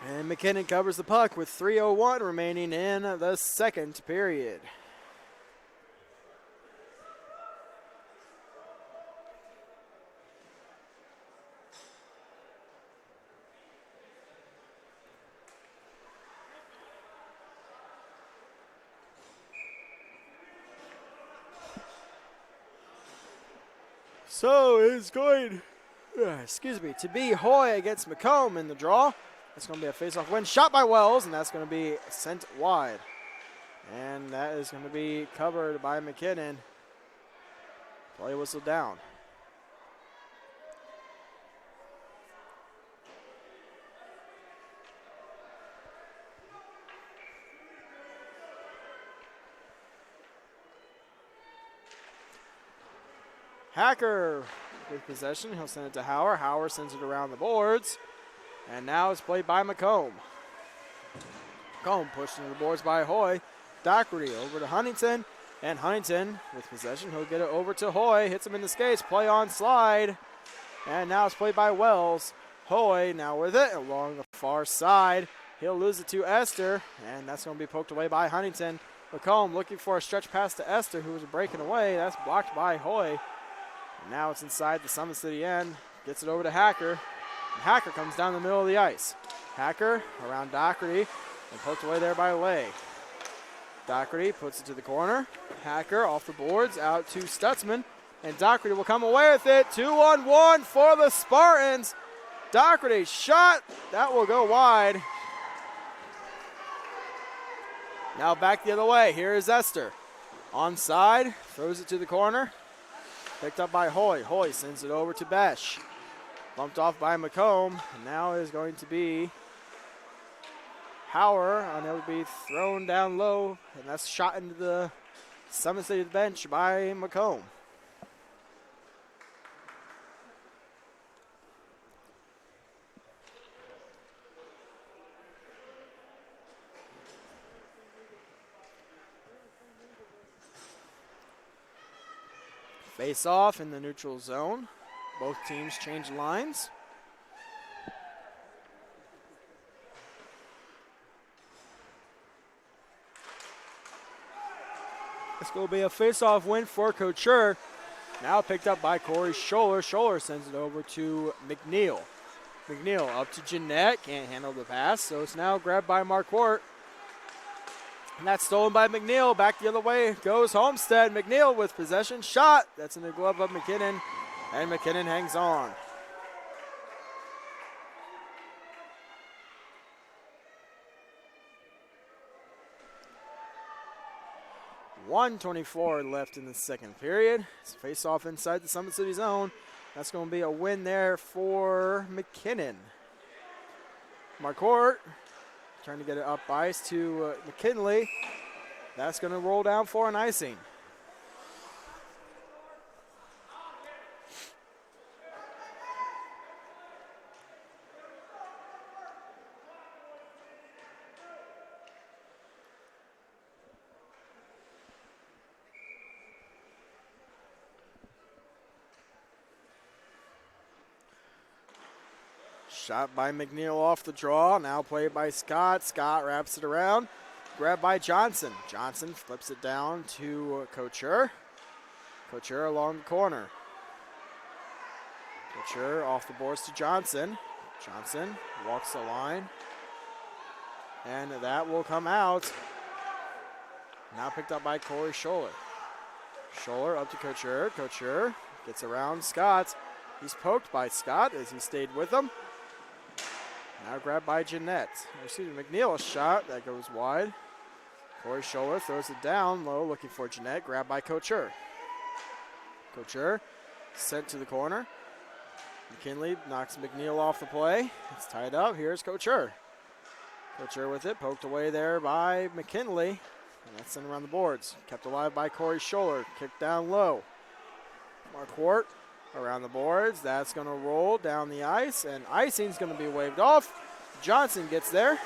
And McKinnon covers the puck with 3:01 remaining in the second period. So it's going, to be Hoy against McComb in the draw. That's going to be a face-off win. Shot by Wells, and that's going to be sent wide. And that is going to be covered by McKinnon. Play whistle down. Hacker with possession. He'll send it to Hauer. Hauer sends it around the boards. And now it's played by McComb. McComb pushed into the boards by Hoy. Doherty over to Huntington. And Huntington with possession. He'll get it over to Hoy. Hits him in the skates. Play on slide. And now it's played by Wells. Hoy now with it along the far side. He'll lose it to Esther. And that's going to be poked away by Huntington. McComb looking for a stretch pass to Esther, who was breaking away. That's blocked by Hoy. And now it's inside the Summit City end. Gets it over to Hacker. And Hacker comes down the middle of the ice. Hacker around Doherty and poked away there by Lay. Doherty puts it to the corner. Hacker off the boards out to Stutzman. And Doherty will come away with it. 2-on-1 for the Spartans. Doherty shot. That will go wide. Now back the other way. Here is Esther. Onside. Throws it to the corner. Picked up by Hoy. Hoy sends it over to Besh. Bumped off by McComb. And now is going to be Hauer. And it will be thrown down low. And that's shot into the Summit City bench by McComb. Face off in the neutral zone. Both teams change lines. This will be a face-off win for Couture. Now picked up by Corey Scholler. Scholler sends it over to McNeil. McNeil up to Jeanette. Can't handle the pass, so it's now grabbed by Marquardt. And that's stolen by McNeil. Back the other way goes Homestead. McNeil with possession. Shot. That's in the glove of McKinnon. And McKinnon hangs on. .124 left in the second period. It's a face-off inside the Summit City zone. That's going to be a win there for McKinnon. Marquardt trying to get it up ice to McKinley. That's going to roll down for an icing. Shot by McNeil off the draw. Now played by Scott. Scott wraps it around. Grabbed by Johnson. Johnson flips it down to Couture. Couture along the corner. Couture off the boards to Johnson. Johnson walks the line. And that will come out. Now picked up by Corey Scholler. Scholler up to Couture. Couture gets around Scott. He's poked by Scott as he stayed with him. Now grabbed by Jeanette. McNeil, a shot that goes wide. Corey Scholler throws it down low, looking for Jeanette. Grabbed by Couture. Couture sent to the corner. McKinley knocks McNeil off the play. It's tied up. Here's Couture. Couture with it, poked away there by McKinley. And that's sent around the boards. Kept alive by Corey Scholler. Kicked down low. Marquardt around the boards. That's going to roll down the ice, and icing's going to be waved off. Johnson gets there.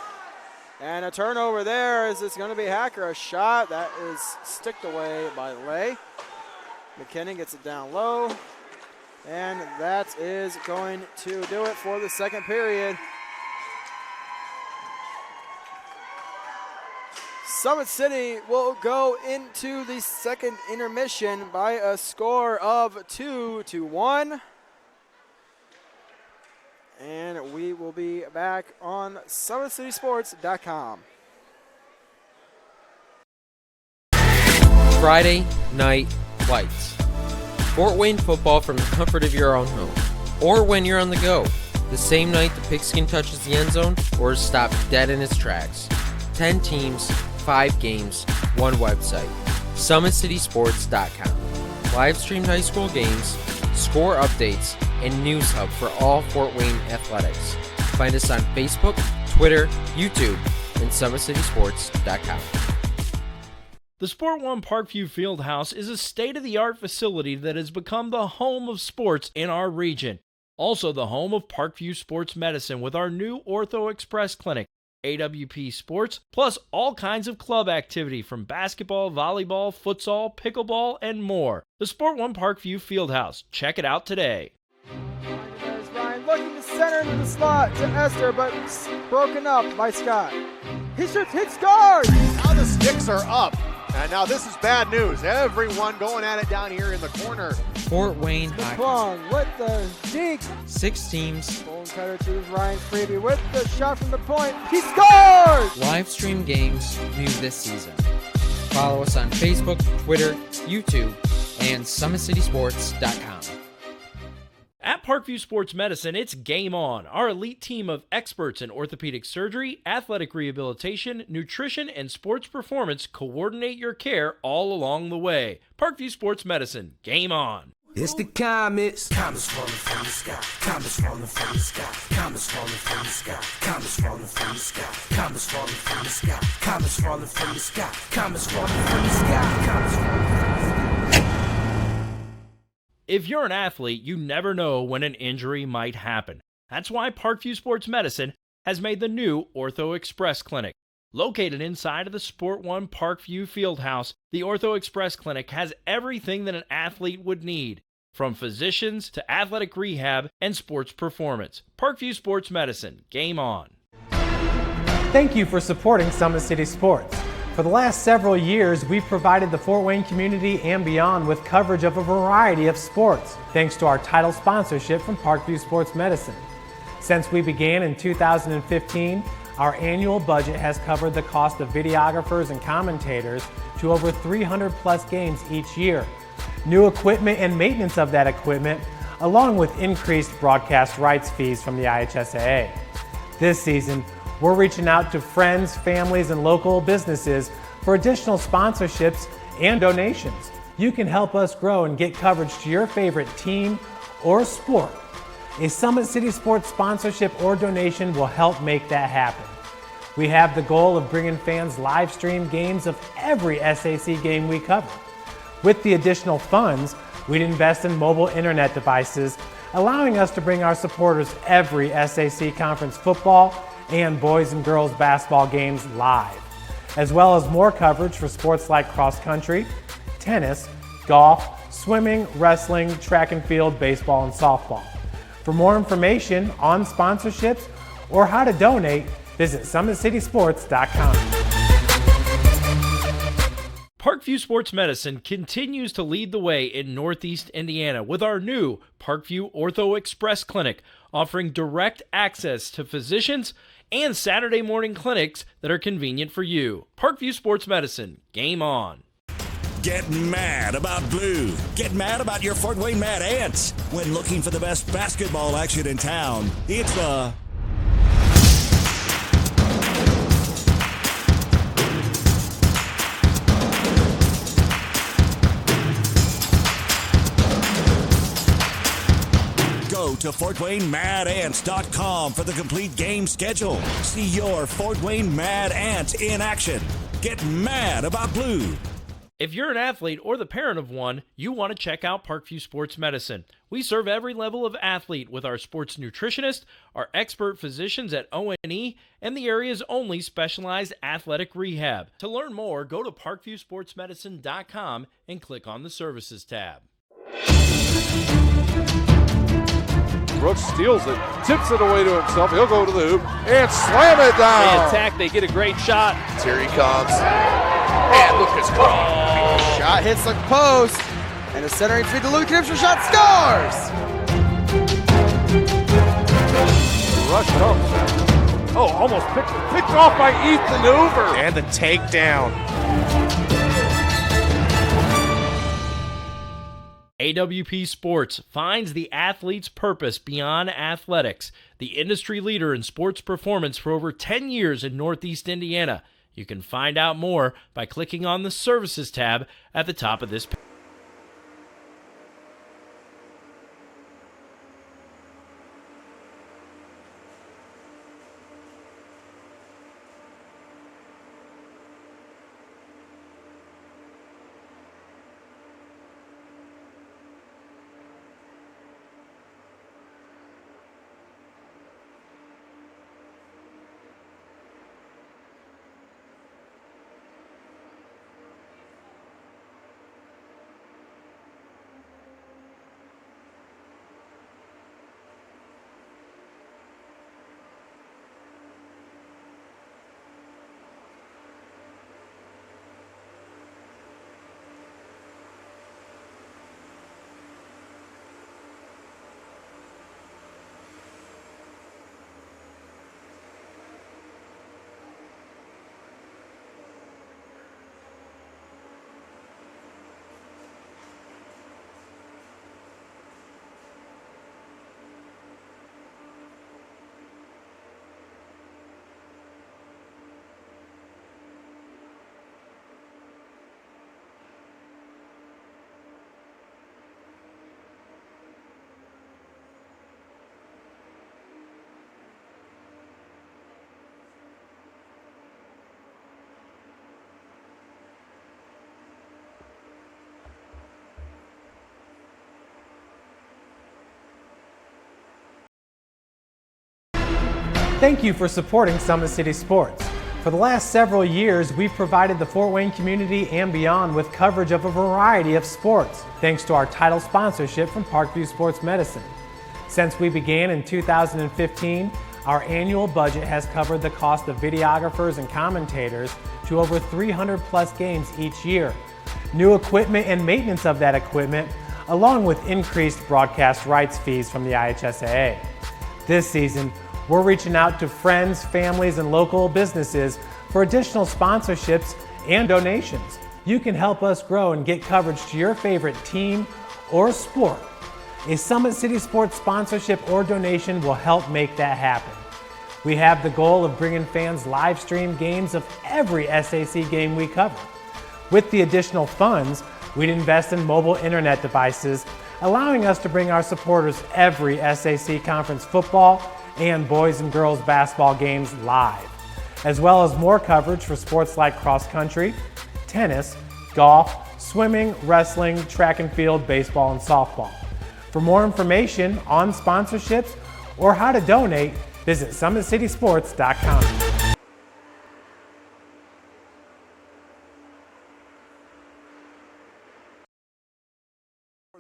And a turnover there as it's going to be Hacker. A shot that is sticked away by Lay. McKinnon gets it down low. And that is going to do it for the second period. Summit City will go into the second intermission by a score of 2-1. And we will be back on SummitCitySports.com. Friday Night Lights. Fort Wayne football from the comfort of your own home, or when you're on the go, the same night the pigskin touches the end zone or is stopped dead in its tracks. 10 teams, 5 games, 1 website. SummitCitySports.com. Live streamed high school games, score updates, and news hub for all Fort Wayne athletics. Find us on Facebook, Twitter, YouTube, and SummitCitySports.com. The Sport One Parkview Fieldhouse is a state-of-the-art facility that has become the home of sports in our region. Also the home of Parkview Sports Medicine with our new Ortho Express Clinic, AWP Sports, plus all kinds of club activity from basketball, volleyball, futsal, pickleball, and more. The Sport One Parkview Fieldhouse. Check it out today. There's Ryan looking to center into the slot to Esther, but broken up by Scott. He shoots, hit, scores! Now the sticks are up. And now this is bad news. Everyone going at it down here in the corner. Fort Wayne Hockey. Plong with the deke. 6 teams. Bone cutter to Ryan's preview with the shot from the point. He scores! Live stream games new this season. Follow us on Facebook, Twitter, YouTube, and SummitCitySports.com. At Parkview Sports Medicine, it's game on. Our elite team of experts in orthopedic surgery, athletic rehabilitation, nutrition, and sports performance coordinate your care all along the way. Parkview Sports Medicine, game on. It's the comets. Comets falling from the sky. Comets falling from the sky. Comets falling from the sky. Comets falling from the sky. Comets falling from the sky. Comets falling from the sky. Comets falling from the sky. Comets falling from the sky. If you're an athlete, you never know when an injury might happen. That's why Parkview Sports Medicine has made the new Ortho Express Clinic. Located inside of the Sport One Parkview Fieldhouse, the Ortho Express Clinic has everything that an athlete would need, from physicians to athletic rehab and sports performance. Parkview Sports Medicine, game on. Thank you for supporting Summit City Sports. For the last several years, we've provided the Fort Wayne community and beyond with coverage of a variety of sports, thanks to our title sponsorship from Parkview Sports Medicine. Since we began in 2015, our annual budget has covered the cost of videographers and commentators to over 300 plus games each year. New equipment and maintenance of that equipment, along with increased broadcast rights fees from the IHSAA. This season, we're reaching out to friends, families, and local businesses for additional sponsorships and donations. You can help us grow and get coverage to your favorite team or sport. A Summit City Sports sponsorship or donation will help make that happen. We have the goal of bringing fans live stream games of every SAC game we cover. With the additional funds, we'd invest in mobile internet devices, allowing us to bring our supporters every SAC conference football and boys and girls basketball games live, as well as more coverage for sports like cross country, tennis, golf, swimming, wrestling, track and field, baseball, and softball. For more information on sponsorships or how to donate, visit SummitCitySports.com. Parkview Sports Medicine continues to lead the way in Northeast Indiana with our new Parkview Ortho Express Clinic, offering direct access to physicians and Saturday morning clinics that are convenient for you. Parkview Sports Medicine, game on. Get mad about blue. Get mad about your Fort Wayne Mad Ants. When looking for the best basketball action in town, it's the Go to FortWayneMadAnts.com for the complete game schedule. See your Fort Wayne Mad Ants in action. Get mad about blue. If you're an athlete or the parent of one, you want to check out Parkview Sports Medicine. We serve every level of athlete with our sports nutritionist, our expert physicians at O&E, and the area's only specialized athletic rehab. To learn more, go to ParkviewSportsMedicine.com and click on the Services tab. Brooks steals it, tips it away to himself. He'll go to the hoop and slam it down. They attack, they get a great shot. Here he comes. And look at Crawl. Shot hits the post, and a centering feed to Luke Gibson. Shot scores! The rush comes. Oh, almost picked off by Ethan Hoover. And the takedown. AWP Sports finds the athlete's purpose beyond athletics, the industry leader in sports performance for over 10 years in Northeast Indiana. You can find out more by clicking on the Services tab at the top of this page. Thank you for supporting Summit City Sports. For the last several years, we've provided the Fort Wayne community and beyond with coverage of a variety of sports, thanks to our title sponsorship from Parkview Sports Medicine. Since we began in 2015, our annual budget has covered the cost of videographers and commentators to over 300 plus games each year. New equipment and maintenance of that equipment, along with increased broadcast rights fees from the IHSAA. This season, we're reaching out to friends, families, and local businesses for additional sponsorships and donations. You can help us grow and get coverage to your favorite team or sport. A Summit City Sports sponsorship or donation will help make that happen. We have the goal of bringing fans live stream games of every SAC game we cover. With the additional funds, we'd invest in mobile internet devices, allowing us to bring our supporters every SAC conference football and boys and girls basketball games live, as well as more coverage for sports like cross country, tennis, golf, swimming, wrestling, track and field, baseball, and softball. For more information on sponsorships or how to donate, visit SummitCitySports.com.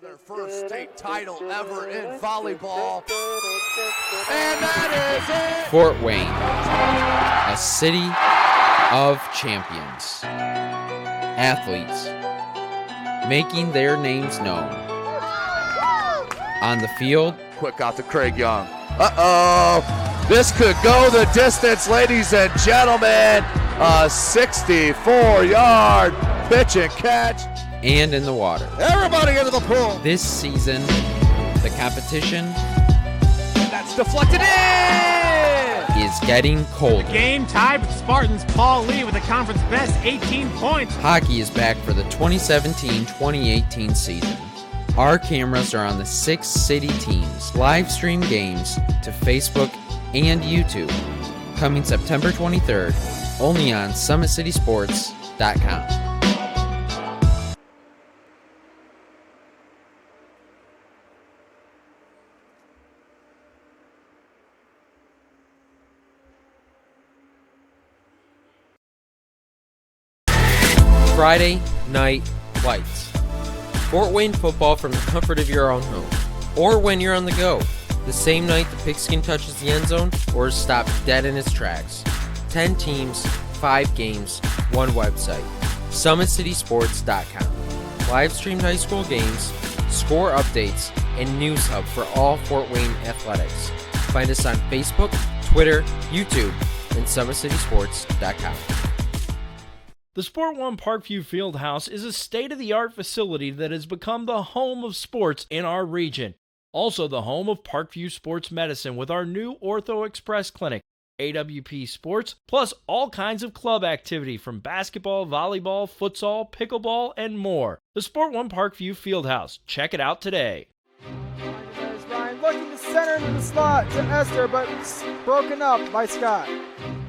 Their first state title ever in volleyball. And that is it! Fort Wayne, a city of champions. Athletes making their names known. On the field, Quick out to Craig Young. Uh-oh! This could go the distance, ladies and gentlemen. A 64-yard pitch and catch. and in the water. Everybody into the pool. This season, the competition That's deflected in. is getting colder. Game tied with Spartans Paul Lee with a conference best 18 points. Hockey is back for the 2017-2018 season. Our cameras are on the 6 city teams. Live stream games to Facebook and YouTube. Coming September 23rd, only on SummitCitySports.com. Friday Night Lights. Fort Wayne football from the comfort of your own home, or when you're on the go. The same night the pigskin touches the end zone or is stopped dead in its tracks. 10 teams, 5 games, 1 website. SummitCitySports.com. Live streamed high school games, score updates, and news hub for all Fort Wayne athletics. Find us on Facebook, Twitter, YouTube, and SummitCitySports.com. The Sport One Parkview Fieldhouse is a state-of-the-art facility that has become the home of sports in our region. Also the home of Parkview Sports Medicine with our new Ortho Express Clinic, AWP Sports, plus all kinds of club activity from basketball, volleyball, futsal, pickleball, and more. The Sport One Parkview Fieldhouse. Check it out today. There's Ryan looking to center into the slot to Esther, but it's broken up by Scott.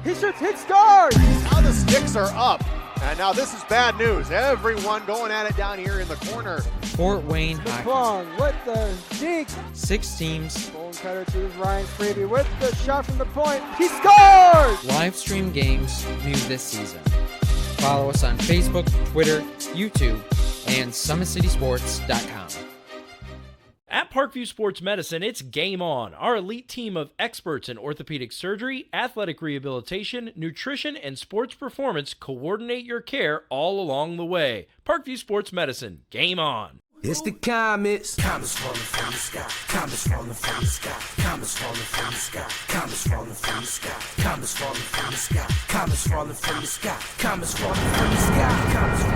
He shoots, hits, scores! Now the sticks are up. And now this is bad news. Everyone going at it down here in the corner. Fort Wayne Hockey. Plong with the deke. 6 teams. Bone cutter to Ryan Freeby with the shot from the point. He scores! Live stream games new this season. Follow us on Facebook, Twitter, YouTube, and SummitCitySports.com. At Parkview Sports Medicine, it's game on. Our elite team of experts in orthopedic surgery, athletic rehabilitation, nutrition, and sports performance coordinate your care all along the way. Parkview Sports Medicine, game on. It's the comets. Comets falling from the sky. Comets falling from the sky. Comets falling from the sky. Comets falling from the sky. Comets falling from the sky. Comets falling from the sky. Comets falling from the sky. Comets falling from the sky.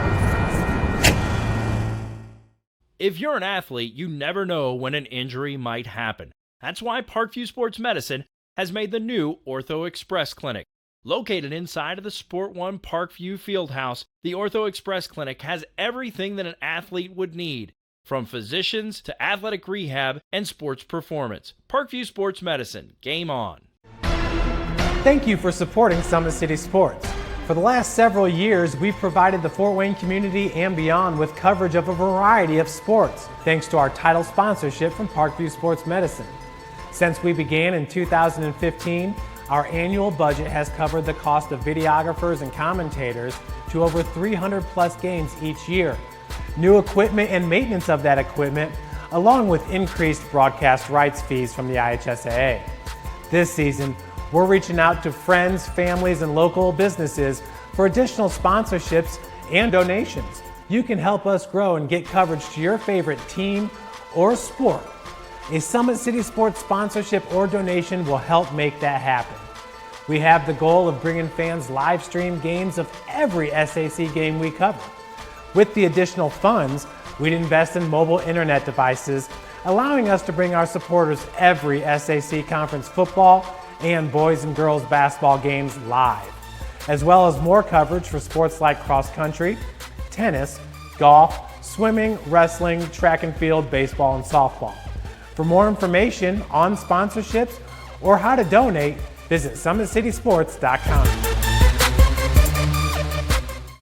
If you're an athlete, you never know when an injury might happen. That's why Parkview Sports Medicine has made the new Ortho Express Clinic. Located inside of the Sport One Parkview Fieldhouse, the Ortho Express Clinic has everything that an athlete would need, from physicians to athletic rehab and sports performance. Parkview Sports Medicine, game on. Thank you for supporting Summit City Sports. For the last several years, we've provided the Fort Wayne community and beyond with coverage of a variety of sports, thanks to our title sponsorship from Parkview Sports Medicine. Since we began in 2015, our annual budget has covered the cost of videographers and commentators to over 300 plus games each year. New equipment and maintenance of that equipment, along with increased broadcast rights fees from the IHSAA. This season, we're reaching out to friends, families, and local businesses for additional sponsorships and donations. You can help us grow and get coverage to your favorite team or sport. A Summit City Sports sponsorship or donation will help make that happen. We have the goal of bringing fans live stream games of every SAC game we cover. With the additional funds, we'd invest in mobile internet devices, allowing us to bring our supporters every SAC conference football and boys and girls basketball games live, as well as more coverage for sports like cross country, tennis, golf, swimming, wrestling, track and field, baseball, and softball. For more information on sponsorships or how to donate, visit SummitCitySports.com.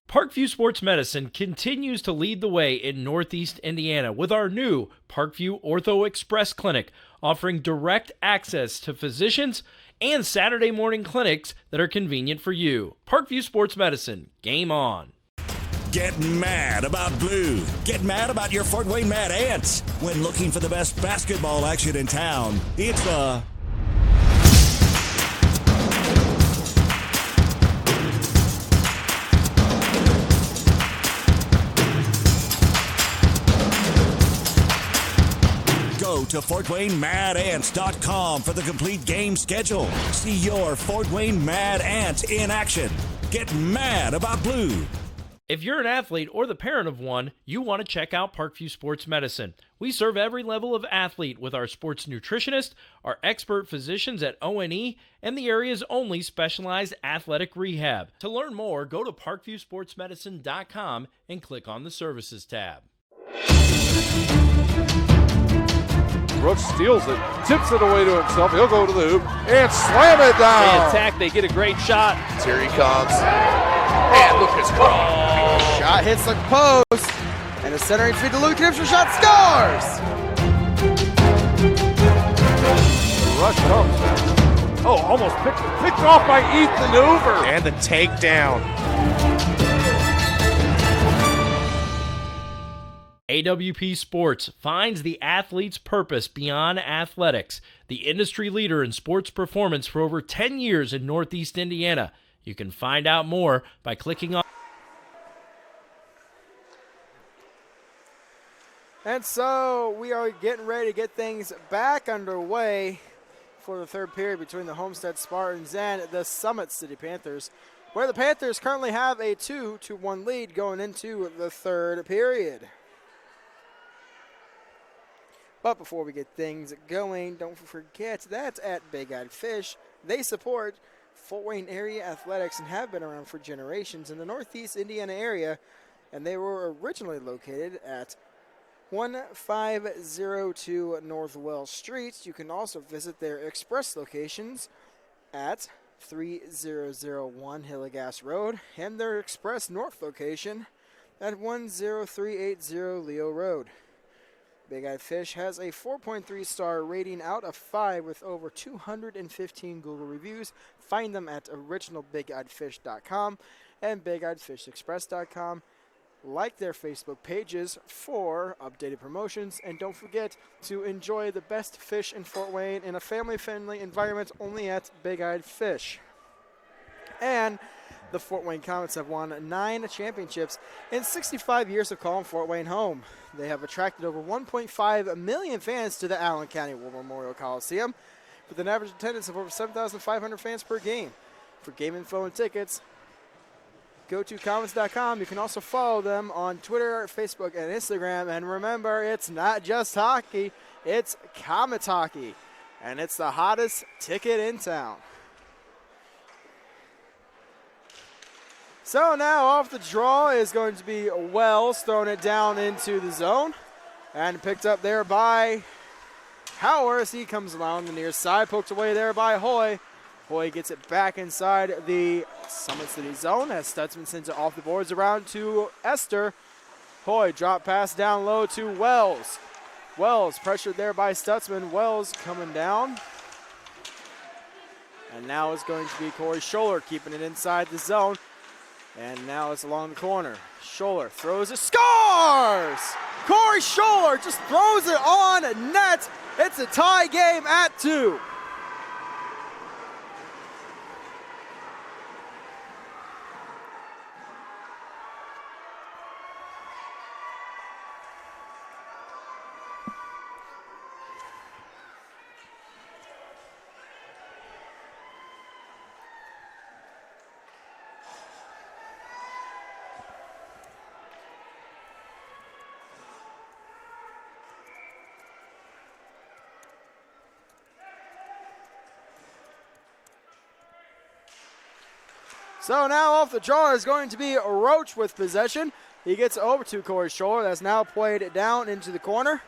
Parkview Sports Medicine continues to lead the way in Northeast Indiana with our new Parkview Ortho Express Clinic, offering direct access to physicians and Saturday morning clinics that are convenient for you. Parkview Sports Medicine, game on. Get mad about blue. Get mad about your Fort Wayne Mad Ants. When looking for the best basketball action in town, it's the Go to FortWayneMadAnts.com for the complete game schedule. See your Fort Wayne Mad Ants in action. Get mad about blue. If you're an athlete or the parent of one, you want to check out Parkview Sports Medicine. We serve every level of athlete with our sports nutritionist, our expert physicians at O&E, and the area's only specialized athletic rehab. To learn more, go to ParkviewSportsMedicine.com and click on the Services tab. Brooks steals it, tips it away to himself. He'll go to the hoop and slam it down. They attack, they get a great shot. Here he comes. And Lucas Crawl. Shot hits the post, and a centering feed to Luke Knipscher, shot scores! The rush comes. Oh, almost picked off by Ethan Hoover. And the takedown. AWP Sports finds the athlete's purpose beyond athletics. The industry leader in sports performance for over 10 years in Northeast Indiana. You can find out more by clicking on. And so we are getting ready to get things back underway for the third period between the Homestead Spartans and the Summit City Panthers. where the Panthers currently have a 2-1 lead going into the third period. But before we get things going, don't forget that at Big Eyed Fish, they support Fort Wayne area athletics and have been around for generations in the Northeast Indiana area, and they were originally located at 1502 North Wells Street. You can also visit their express locations at 3001 Hillegas Road and their express north location at 10380 Leo Road. Big Eyed Fish has a 4.3 star rating out of 5 with over 215 Google reviews. Find them at originalbigeyeedfish.com and bigeyeedfishexpress.com. Like their Facebook pages for updated promotions, and don't forget to enjoy the best fish in Fort Wayne in a family-friendly environment only at Big Eyed Fish. And the Fort Wayne Comets have won 9 championships in 65 years of calling Fort Wayne home. They have attracted over 1.5 million fans to the Allen County War Memorial Coliseum with an average attendance of over 7,500 fans per game. For game info and tickets, go to Comets.com. You can also follow them on Twitter, Facebook, and Instagram. And remember, it's not just hockey, it's Comets hockey. And it's the hottest ticket in town. So now off the draw is going to be Wells, throwing it down into the zone. And picked up there by Howard as he comes along the near side. Poked away there by Hoy. Hoy gets it back inside the Summit City zone as Stutzman sends it off the boards around to Esther. Hoy drop pass down low to Wells. Wells pressured there by Stutzman. Wells coming down. And now it's going to be Corey Scholler keeping it inside the zone. And now it's along the corner. Scholler throws it, scores! Corey Scholler just throws it on net. It's a tie game at 2. So now off the draw is going to be Roach with possession. He gets over to Corey Scholler. That's now played down into the corner.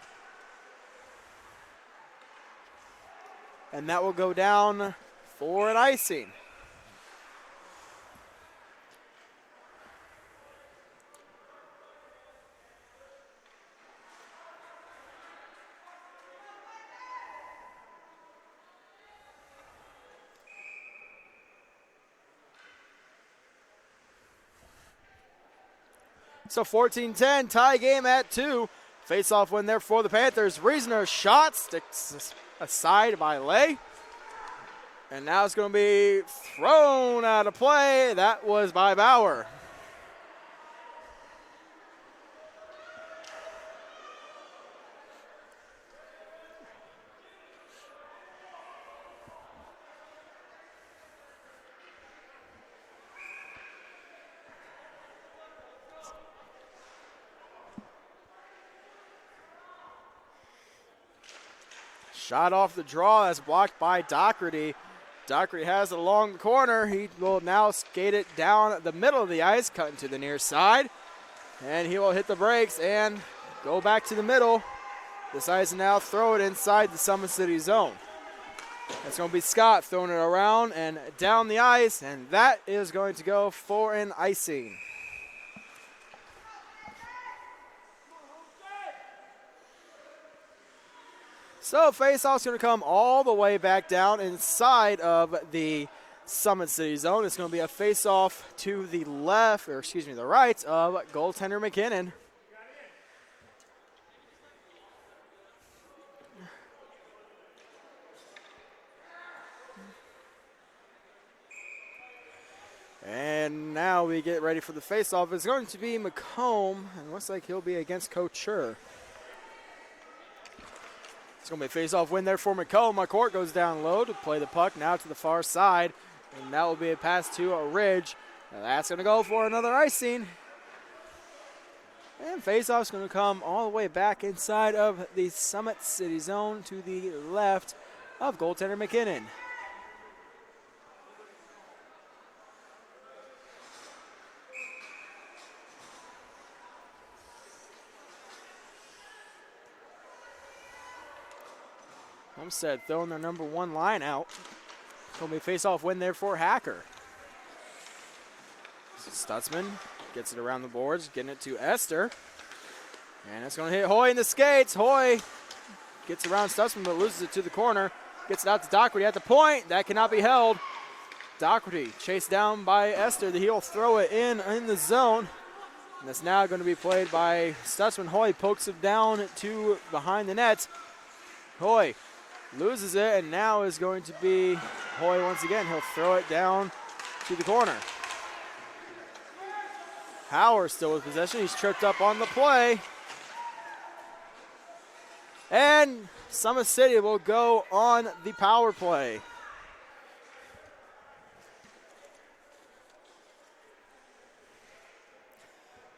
And that will go down for an icing. So 14-10, tie game at 2. Face-off win there for the Panthers. Reasoner shot, sticks aside by Lay. And now it's going to be thrown out of play. That was by Bauer. Shot off the draw as blocked by Doherty. Doherty has it along the corner. He will now skate it down the middle of the ice, cutting to the near side. And he will hit the brakes and go back to the middle. Decides to now throw it inside the Summit City zone. It's going to be Scott throwing it around and down the ice, and that is going to go for an icing. So face-off's going to come all the way back down inside of the Summit City zone. It's going to be a face-off to the left, or excuse me, the right of goaltender McKinnon. And now we get ready for the face-off. It's going to be McComb, and looks like he'll be against Couture. It's going to be a face-off win there for McComb. McCourt goes down low to play the puck now to the far side. And that will be a pass to a Ridge. And that's going to go for another icing. And faceoff's going to come all the way back inside of the Summit City zone to the left of goaltender McKinnon. Homestead throwing their number 1 line out. Going to be a face-off win there for Hacker. Stutzman gets it around the boards, getting it to Esther. And it's going to hit Hoy in the skates. Hoy gets around Stutzman but loses it to the corner. Gets it out to Doherty at the point. That cannot be held. Doherty chased down by Esther. He'll throw it in the zone. And that's now going to be played by Stutzman. Hoy pokes it down to behind the net. Hoy loses it, and now is going to be Hoy once again. He'll throw it down to the corner. Howard still with possession. He's tripped up on the play. And Summit City will go on the power play.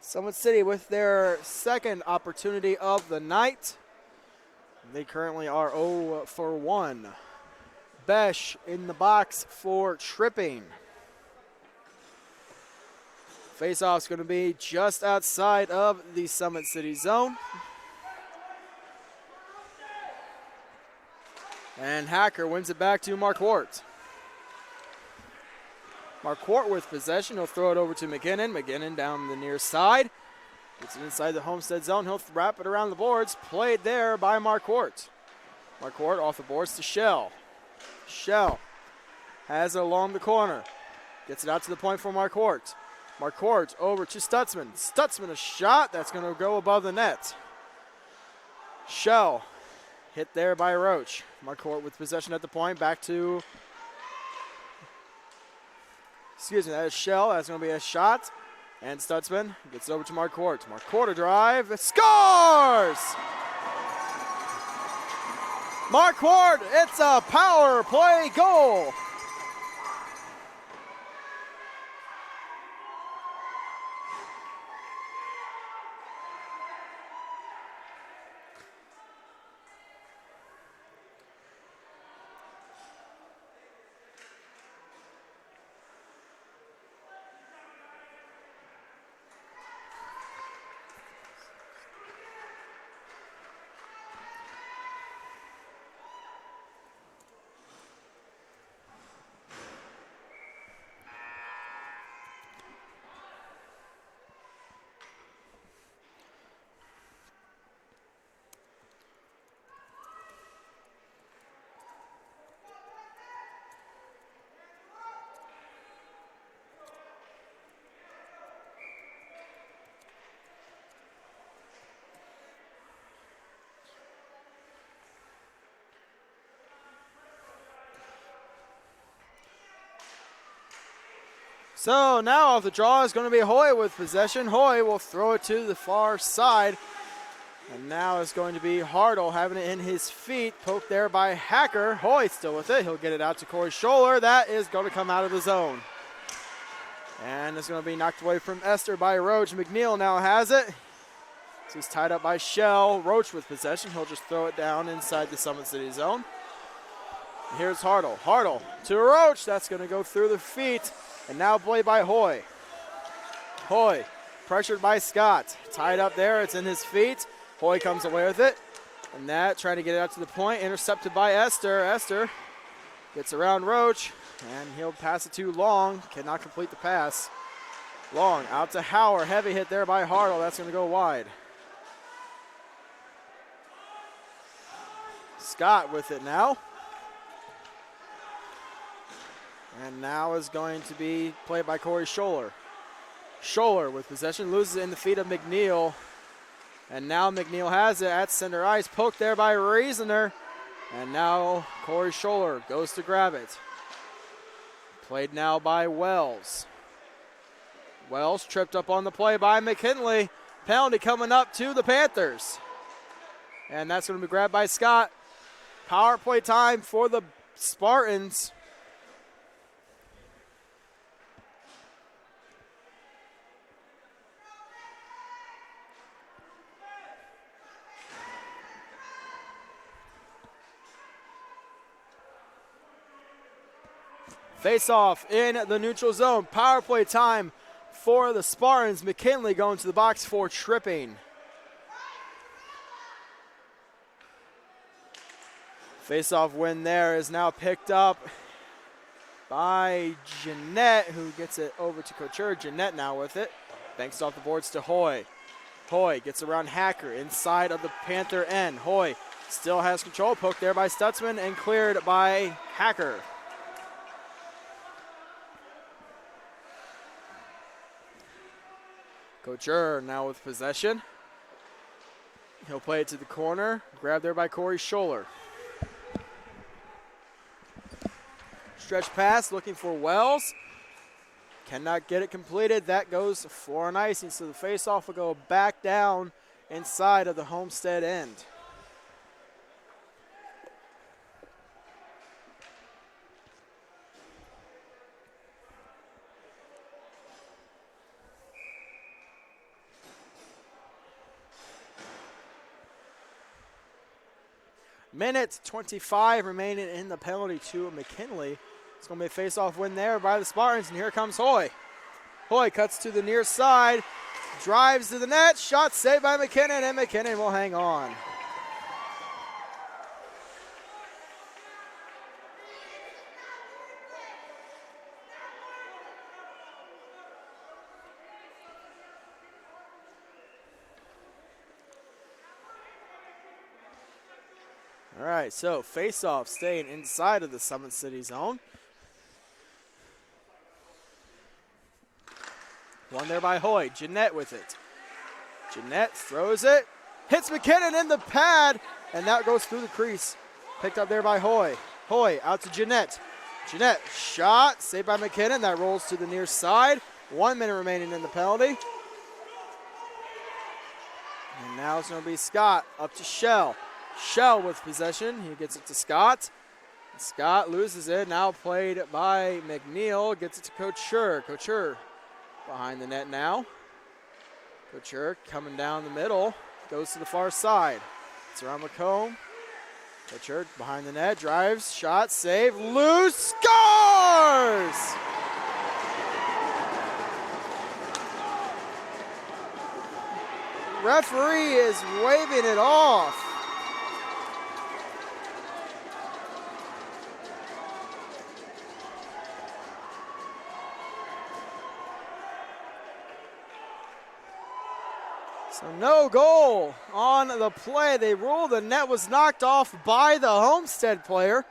Summit City with their second opportunity of the night. They currently are 0 for 1. Besh in the box for tripping. Faceoff's going to be just outside of the Summit City zone. And Hacker wins it back to Marquardt. Marquardt with possession. He'll throw it over to McKinnon. McKinnon down the near side. Gets it inside the Homestead zone. He'll wrap it around the boards. Played there by Marquardt. Marquardt off the boards to Shell. Shell has it along the corner. Gets it out to the point for Marquardt. Marquardt over to Stutzman. Stutzman a shot. That's going to go above the net. Shell hit there by Roach. Marquardt with possession at the point. Back to, that is Shell. That's going to be a shot. And Stutzman gets it over to Marquardt. Marquardt a drive. Scores! Marquardt, it's a power play goal. So now off the draw is going to be Hoy with possession. Hoy will throw it to the far side. And now it's going to be Hartle having it in his feet. Poked there by Hacker. Hoy still with it. He'll get it out to Corey Scholler. That is going to come out of the zone. And it's going to be knocked away from Esther by Roach. McNeil now has it. So he's tied up by Shell. Roach with possession. He'll just throw it down inside the Summit City zone. And here's Hartle. Hartle to Roach. That's going to go through the feet. And now played by Hoy. Hoy pressured by Scott. Tied up there. It's in his feet. Hoy comes away with it. And that trying to get it out to the point. Intercepted by Esther. Esther gets around Roach. And he'll pass it to Long. Cannot complete the pass. Long out to Howard. Heavy hit there by Hartle. That's going to go wide. Scott with it now. And now is going to be played by Corey Scholler. Scholler with possession, loses it in the feet of McNeil. And now McNeil has it at center ice. Poked there by Reasoner. And now Corey Scholler goes to grab it. Played now by Wells. Wells tripped up on the play by McKinley. Penalty coming up to the Panthers. And that's going to be grabbed by Scott. Power play time for the Spartans. Face-off in the neutral zone. Power play time for the Spartans. McKinley going to the box for tripping. Face-off win there is now picked up by Jeanette, who gets it over to Couture. Jeanette now with it. Banks off the boards to Hoy. Hoy gets around Hacker inside of the Panther end. Hoy still has control. Poked there by Stutzman and cleared by Hacker. Couture now with possession. He'll play it to the corner. Grabbed there by Corey Scholler. Stretch pass looking for Wells. Cannot get it completed. That goes for an icing. So the faceoff will go back down inside of the Homestead end. Minute 25 remaining in the penalty to McKinley. It's going to be a face-off win there by the Spartans, and here comes Hoy. Hoy cuts to the near side, drives to the net, shot saved by McKinnon, and McKinnon will hang on. All right, so face-off staying inside of the Summit City zone. One there by Hoy. Jeanette with it. Jeanette throws it. Hits McKinnon in the pad, and that goes through the crease. Picked up there by Hoy. Hoy out to Jeanette. Jeanette shot. Saved by McKinnon. That rolls to the near side. 1 minute remaining in the penalty. And now it's going to be Scott up to Shell. Shell with possession. He gets it to Scott. Scott loses it. Now played by McNeil. Gets it to Couture. Couture behind the net now. Couture coming down the middle. Goes to the far side. It's around McComb. Couture behind the net. Drives. Shot. Save. Loose. Scores! Referee is waving it off. So no goal on the play. They ruled the net was knocked off by the Homestead player.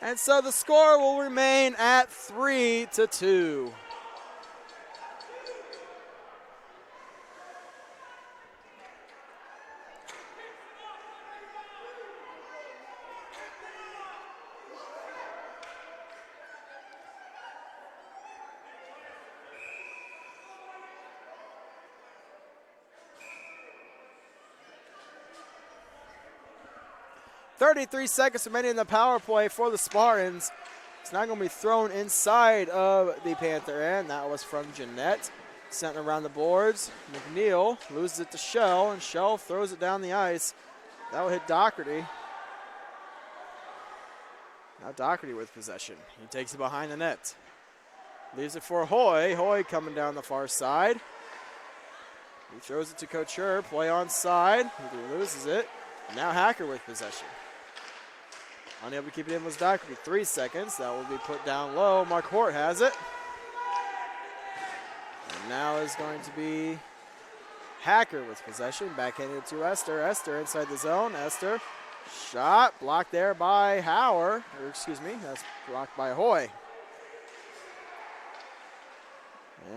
And so the score will remain at 3-2. .33 seconds remaining in the power play for the Spartans. It's now going to be thrown inside of the Panther end. That was from Jeanette. Sent around the boards. McNeil loses it to Shell, and Shell throws it down the ice. That will hit Doherty. Now Doherty with possession. He takes it behind the net. Leaves it for Hoy. Hoy coming down the far side. He throws it to Couture. Play on side. He loses it. Now Hacker with possession. Unable to keep it in was Doherty. 3 seconds. That will be put down low. Mark Hort has it. And now is going to be Hacker with possession. Backhanded to Esther. Esther inside the zone. Esther. Shot. Blocked there by Hauer. Or excuse me. That's blocked by Hoy.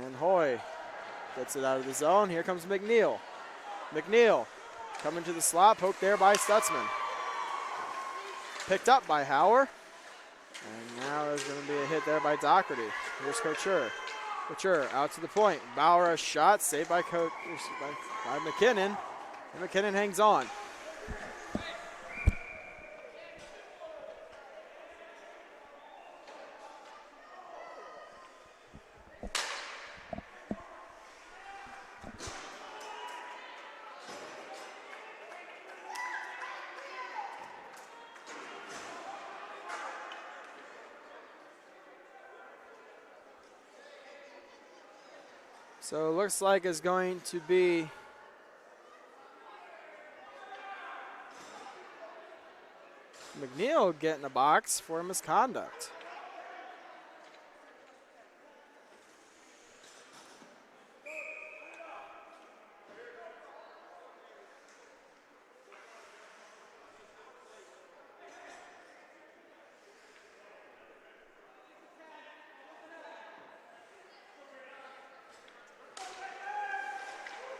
And Hoy gets it out of the zone. Here comes McNeil. McNeil coming to the slot. Poked there by Stutzman. Picked up by Hauer. And now there's going to be a hit there by Doherty. Here's Couture. Couture out to the point. Bauer a shot. Saved by McKinnon. And McKinnon hangs on. So it looks like it's going to be McNeil getting a box for misconduct.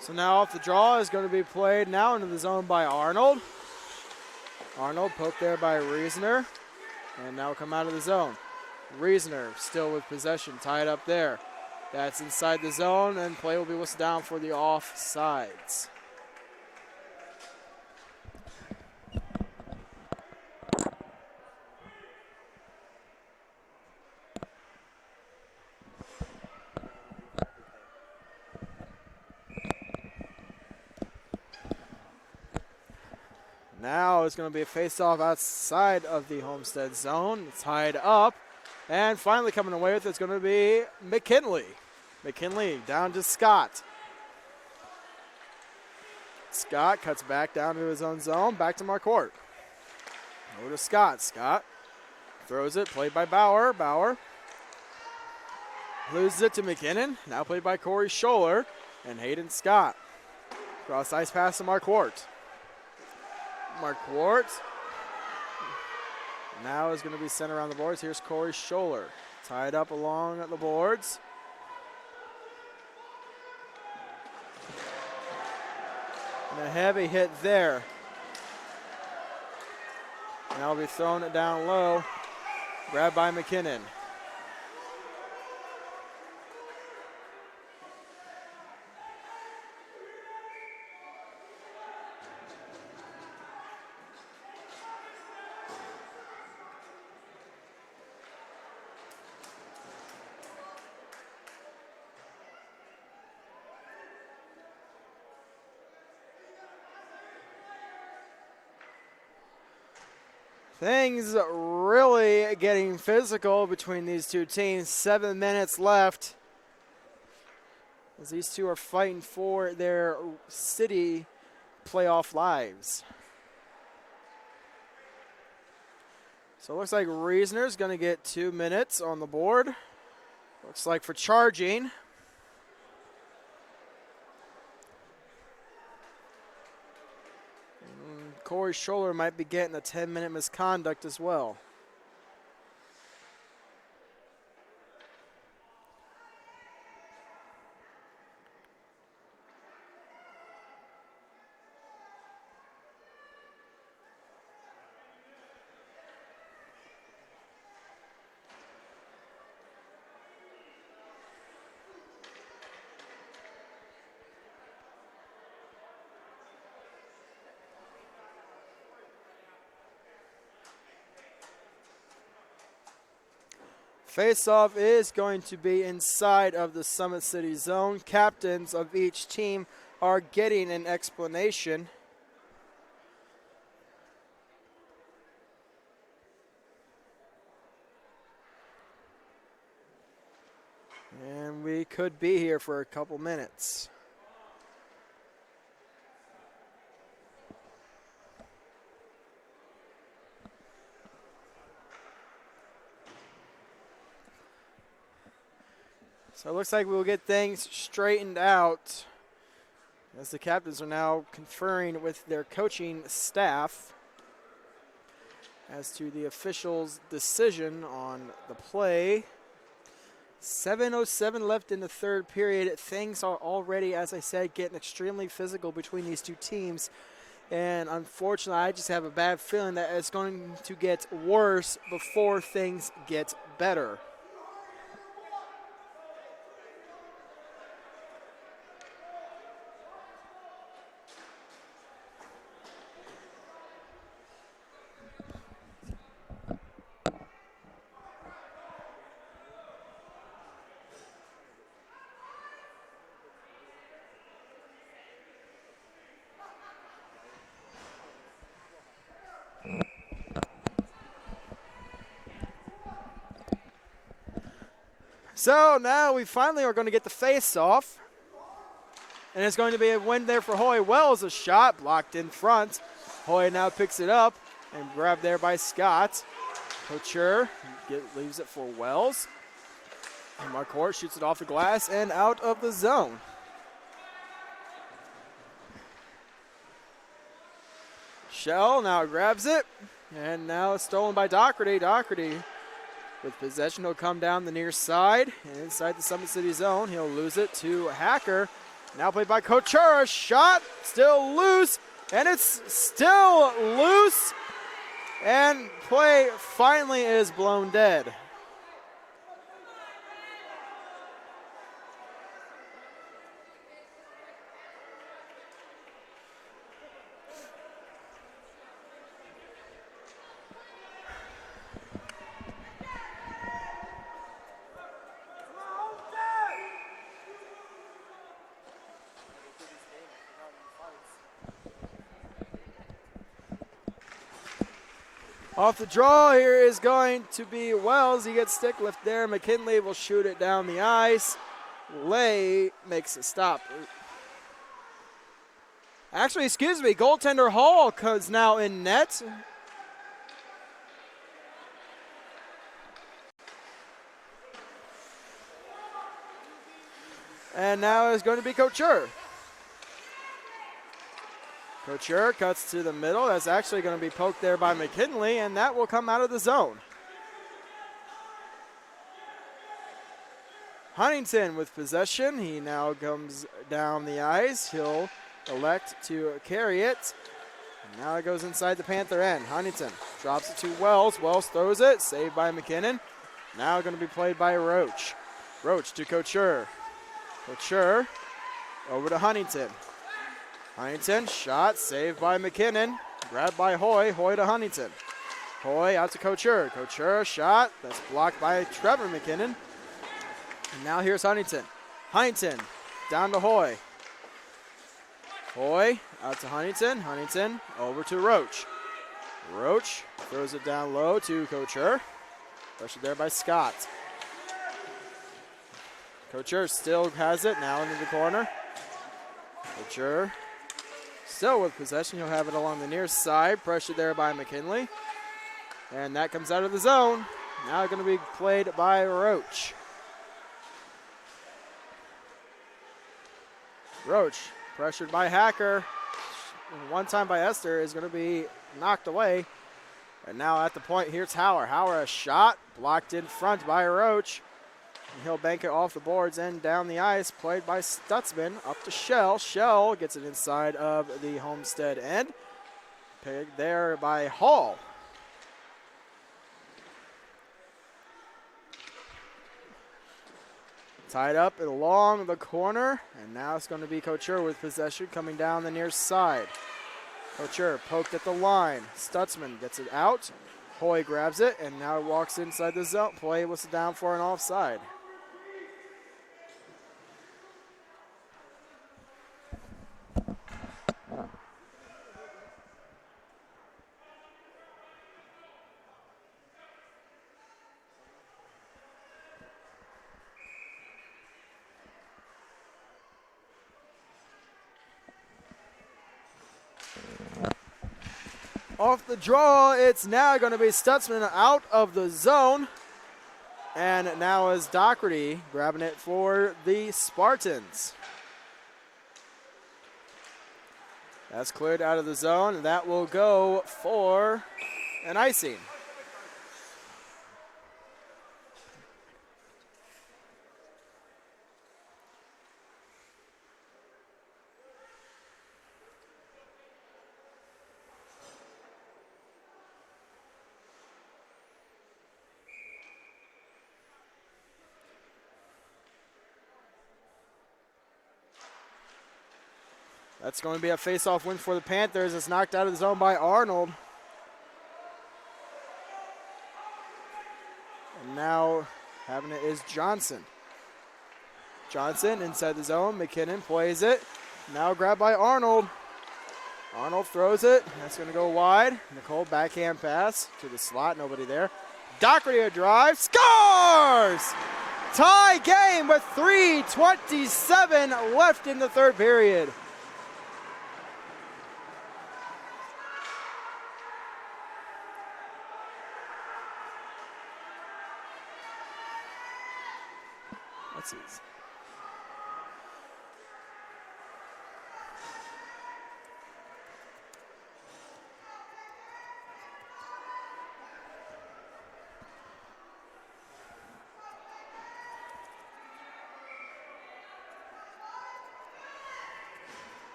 So now off the draw is going to be played now into the zone by Arnold. Arnold poked there by Reasoner, and now come out of the zone. Reasoner still with possession, tied up there. That's inside the zone, and play will be whistled down for the offsides. Now it's going to be a face-off outside of the Homestead zone. It's tied up. And finally coming away with it's going to be McKinley. McKinley down to Scott. Scott cuts back down to his own zone. Back to Marquardt. Over to Scott. Scott throws it. Played by Bauer. Bauer loses it to McKinnon. Now played by Corey Scholler and Hayden Scott. Cross ice pass to Marquardt. Marquardt now is going to be sent around the boards. Here's Corey Scholler, tied up along the boards. And a heavy hit there. Now will be throwing it down low. Grabbed by McKinnon. Things really getting physical between these two teams. 7 minutes left as these two are fighting for their city playoff lives. So it looks like Reasoner's going to get 2 minutes on the board. Looks like for charging. Corey Scholler might be getting a 10-minute misconduct as well. Face-off is going to be inside of the Summit City zone. Captains of each team are getting an explanation. And we could be here for a couple minutes. So it looks like we'll get things straightened out as the captains are now conferring with their coaching staff as to the officials' decision on the play. 7:07 left in the third period. Things are already, as I said, getting extremely physical between these two teams. And unfortunately, I just have a bad feeling that it's going to get worse before things get better. So now we finally are going to get the face-off. And it's going to be a win there for Hoy. Wells, a shot blocked in front. Hoy now picks it up and grabbed there by Scott. Couture leaves it for Wells. And Marcourt shoots it off the glass and out of the zone. Shell now grabs it, and now it's stolen by Doherty. Doherty with possession, he'll come down the near side, and inside the Summit City zone, he'll lose it to Hacker. Now played by Couture, shot, still loose, and it's still loose, and play finally is blown dead. Off the draw here is going to be Wells. He gets stick lift there. McKinley will shoot it down the ice. Lay makes a stop. Actually, excuse me, goaltender Hall is now in net. And now it's going to be Couture. Couture cuts to the middle. That's actually going to be poked there by McKinley, and that will come out of the zone. Huntington with possession. He now comes down the ice. He'll elect to carry it. And now it goes inside the Panther end. Huntington drops it to Wells. Wells throws it. Saved by McKinnon. Now going to be played by Roach. Roach to Couture. Couture over to Huntington. Huntington, shot, saved by McKinnon. Grabbed by Hoy. Hoy to Huntington. Hoy out to Couture. Couture, shot. That's blocked by Trevor McKinnon. And now here's Huntington. Huntington down to Hoy. Hoy out to Huntington. Huntington over to Roach. Roach throws it down low to Couture. Pressured there by Scott. Couture still has it, now into the corner. Couture still with possession. He'll have it along the near side. Pressured there by McKinley. And that comes out of the zone. Now going to be played by Roach. Roach pressured by Hacker. And one time by Esther is going to be knocked away. And now at the point, here's Hauer. Hauer a shot blocked in front by Roach. And he'll bank it off the boards and down the ice, played by Stutzman, up to Shell. Shell gets it inside of the Homestead end. Pegged there by Hall. Tied up along the corner, and now it's going to be Couture with possession coming down the near side. Couture poked at the line. Stutzman gets it out. Hoy grabs it, and now walks inside the zone. Play was down for an offside. Off the draw, it's now going to be Stutzman out of the zone. And now is Doherty grabbing it for the Spartans. That's cleared out of the zone, and that will go for an icing. That's going to be a face-off win for the Panthers. It's knocked out of the zone by Arnold. And now having it is Johnson. Johnson inside the zone. McKinnon plays it. Now grabbed by Arnold. Arnold throws it. That's going to go wide. Nicole backhand pass to the slot. Nobody there. Doherty a drive. Scores! tie game with 3:27 left in the third period. Let's see.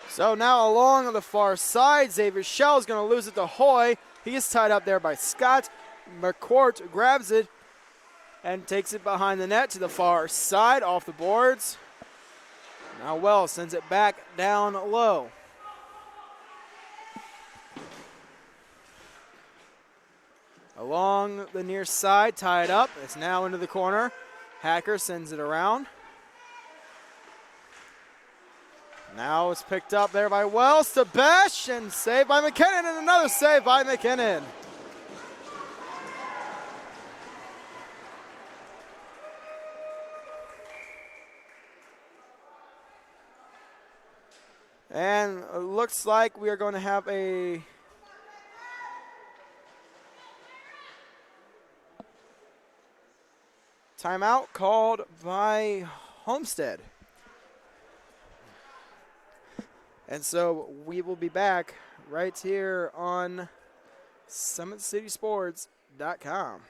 So now along the far side, Xavier Shell is going to lose it to Hoy. He is tied up there by Scott. McCourt grabs it and takes it behind the net to the far side, off the boards. Now Wells sends it back down low. Along the near side, tied up. It's now into the corner. Hacker sends it around. Now it's picked up there by Wells to Besh and saved by McKinnon, and another save by McKinnon. And it looks like we are going to have a timeout called by Homestead. And so we will be back right here on SummitCitySports.com.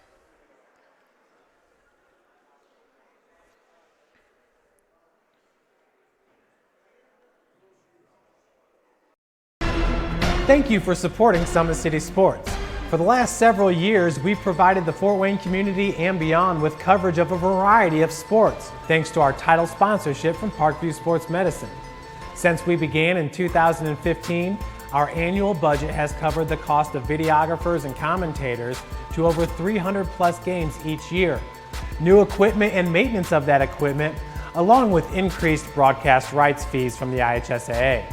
Thank you for supporting Summit City Sports. For the last several years, we've provided the Fort Wayne community and beyond with coverage of a variety of sports, thanks to our title sponsorship from Parkview Sports Medicine. Since we began in 2015, our annual budget has covered the cost of videographers and commentators to over 300 plus games each year. New equipment and maintenance of that equipment, along with increased broadcast rights fees from the IHSAA.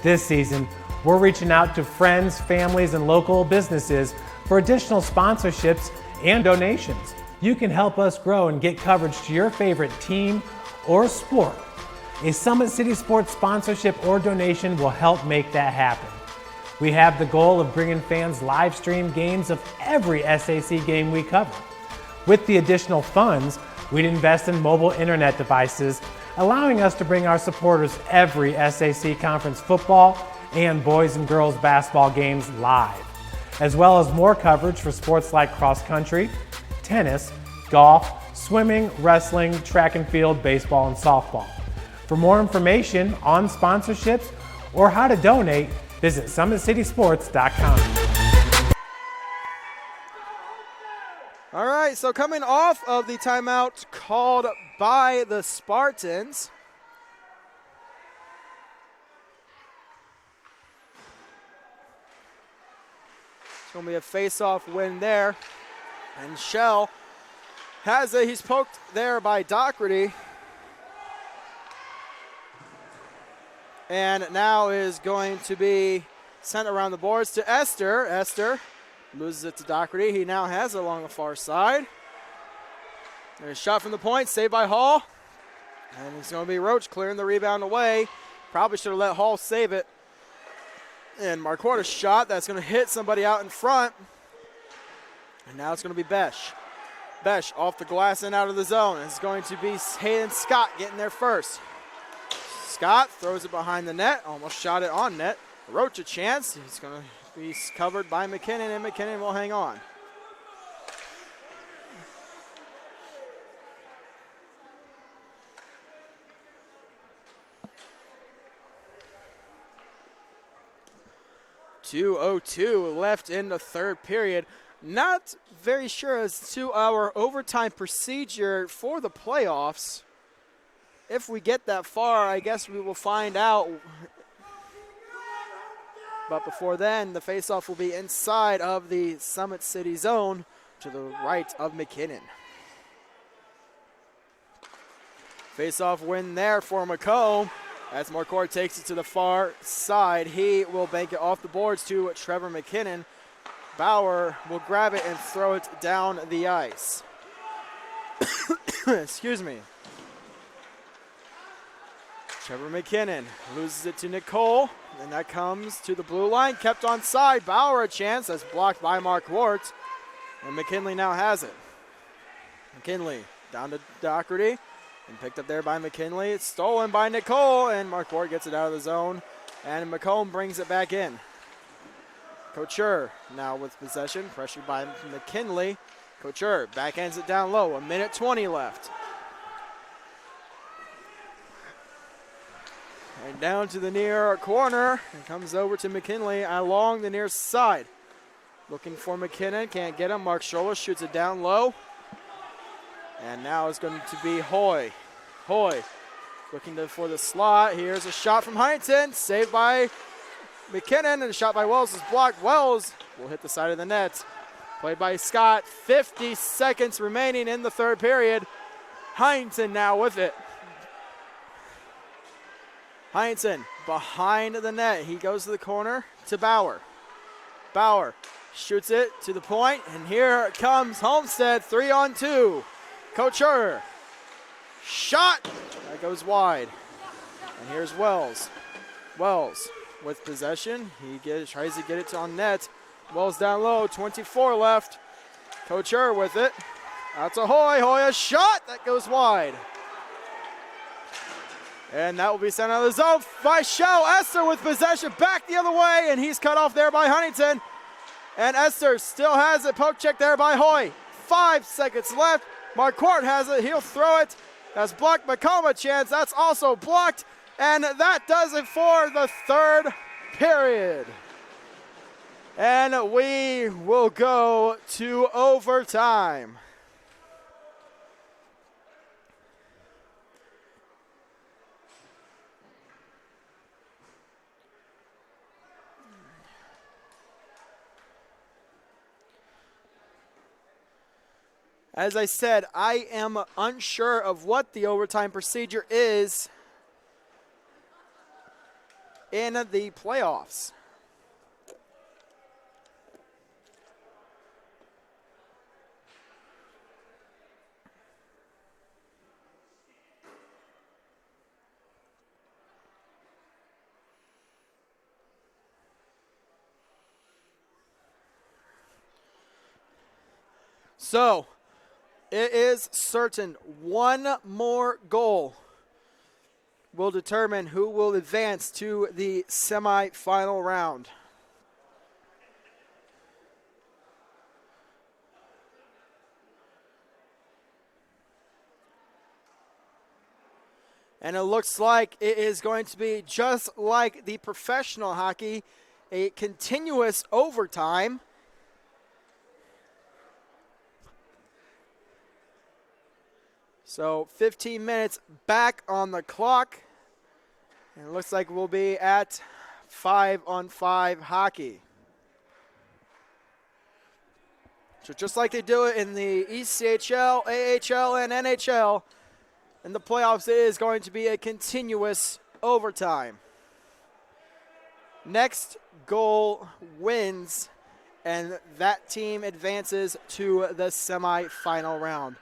This season, we're reaching out to friends, families, and local businesses for additional sponsorships and donations. You can help us grow and get coverage to your favorite team or sport. A Summit City Sports sponsorship or donation will help make that happen. We have the goal of bringing fans live stream games of every SAC game we cover. With the additional funds, we'd invest in mobile internet devices, allowing us to bring our supporters every SAC conference football and boys and girls basketball games live, as well as more coverage for sports like cross country, tennis, golf, swimming, wrestling, track and field, baseball, and softball. For more information on sponsorships or how to donate, visit SummitCitySports.com. All right, so coming off of the timeout called by the Spartans, it's going to be a face-off win there. And Shell has it. He's poked there by Doherty. And now is going to be sent around the boards to Esther. Esther loses it to Doherty. He now has it along the far side. There's a shot from the point, saved by Hall. And it's going to be Roach clearing the rebound away. Probably should have let Hall save it. And Marquardt a shot that's going to hit somebody out in front. And now it's going to be Besh. Besh off the glass and out of the zone. It's going to be Hayden Scott getting there first. Scott throws it behind the net, almost shot it on net. Roach a chance. He's going to be covered by McKinnon, and McKinnon will hang on. .202 left in the third period. Not very sure as to our overtime procedure for the playoffs. If we get that far, I guess we will find out. But before then, the faceoff will be inside of the Summit City zone to the right of McKinnon. Faceoff win there for McComb. As Marquardt takes it to the far side, he will bank it off the boards to Trevor McKinnon. Bauer will grab it and throw it down the ice. Excuse me. Trevor McKinnon loses it to Nicole, and that comes to the blue line, kept on side. Bauer a chance, that's blocked by Marquardt, and McKinley now has it. McKinley down to Doherty, and picked up there by McKinley. It's stolen by Nicole, and Marquardt gets it out of the zone, and McComb brings it back in. Couture now with possession, pressured by McKinley. Couture backhands it down low, 1:20 left. And down to the near corner, and comes over to McKinley along the near side. Looking for McKinnon, can't get him. Mark Scholler shoots it down low. And now it's going to be Hoy. Hoy looking for the slot. Here's a shot from Huntington, saved by McKinnon, and a shot by Wells is blocked. Wells will hit the side of the net. Played by Scott. 50 seconds remaining in the third period. Huntington now with it. Huntington behind the net. He goes to the corner to Bauer. Bauer shoots it to the point, and here comes Homestead, 3-on-2. Couture. Shot. That goes wide. And here's Wells. Wells with possession. He tries to get it on net. Wells down low, 24 left. Couture with it. Out to Hoy. Hoy a shot. That goes wide. And that will be sent out of the zone by Shell. Esther with possession back the other way, and he's cut off there by Huntington. And Esther still has it. Poke check there by Hoy. 5 seconds left. Marquardt has it. He'll throw it. That's blocked. Macoma chance. That's also blocked. And that does it for the third period. And we will go to overtime. As I said, I am unsure of what the overtime procedure is in the playoffs. So, it is certain one more goal will determine who will advance to the semifinal round. And it looks like it is going to be just like the professional hockey, a continuous overtime. So 15 minutes back on the clock. And it looks like we'll be at 5-on-5 hockey. So just like they do it in the ECHL, AHL, and NHL, in the playoffs it is going to be a continuous overtime. Next goal wins, and that team advances to the semifinal round.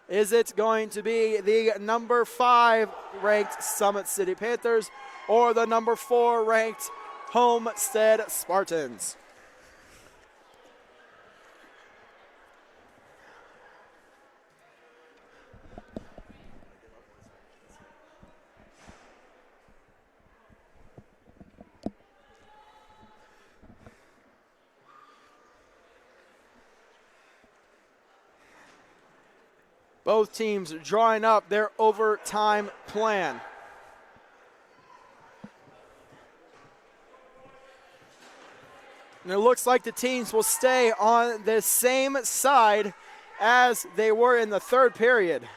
Is it going to be the number 5 ranked Summit City Panthers or the number 4 ranked Homestead Spartans? Both teams drawing up their overtime plan. And it looks like the teams will stay on the same side as they were in the third period.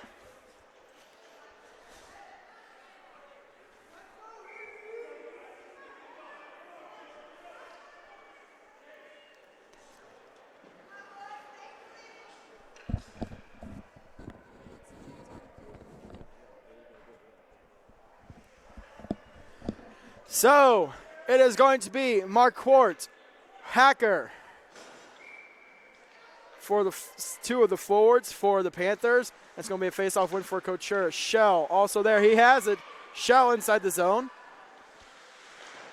So it is going to be Marquardt, Hacker for the two of the forwards for the Panthers. That's going to be a face-off win for Couture. Shell also there. He has it. Shell inside the zone.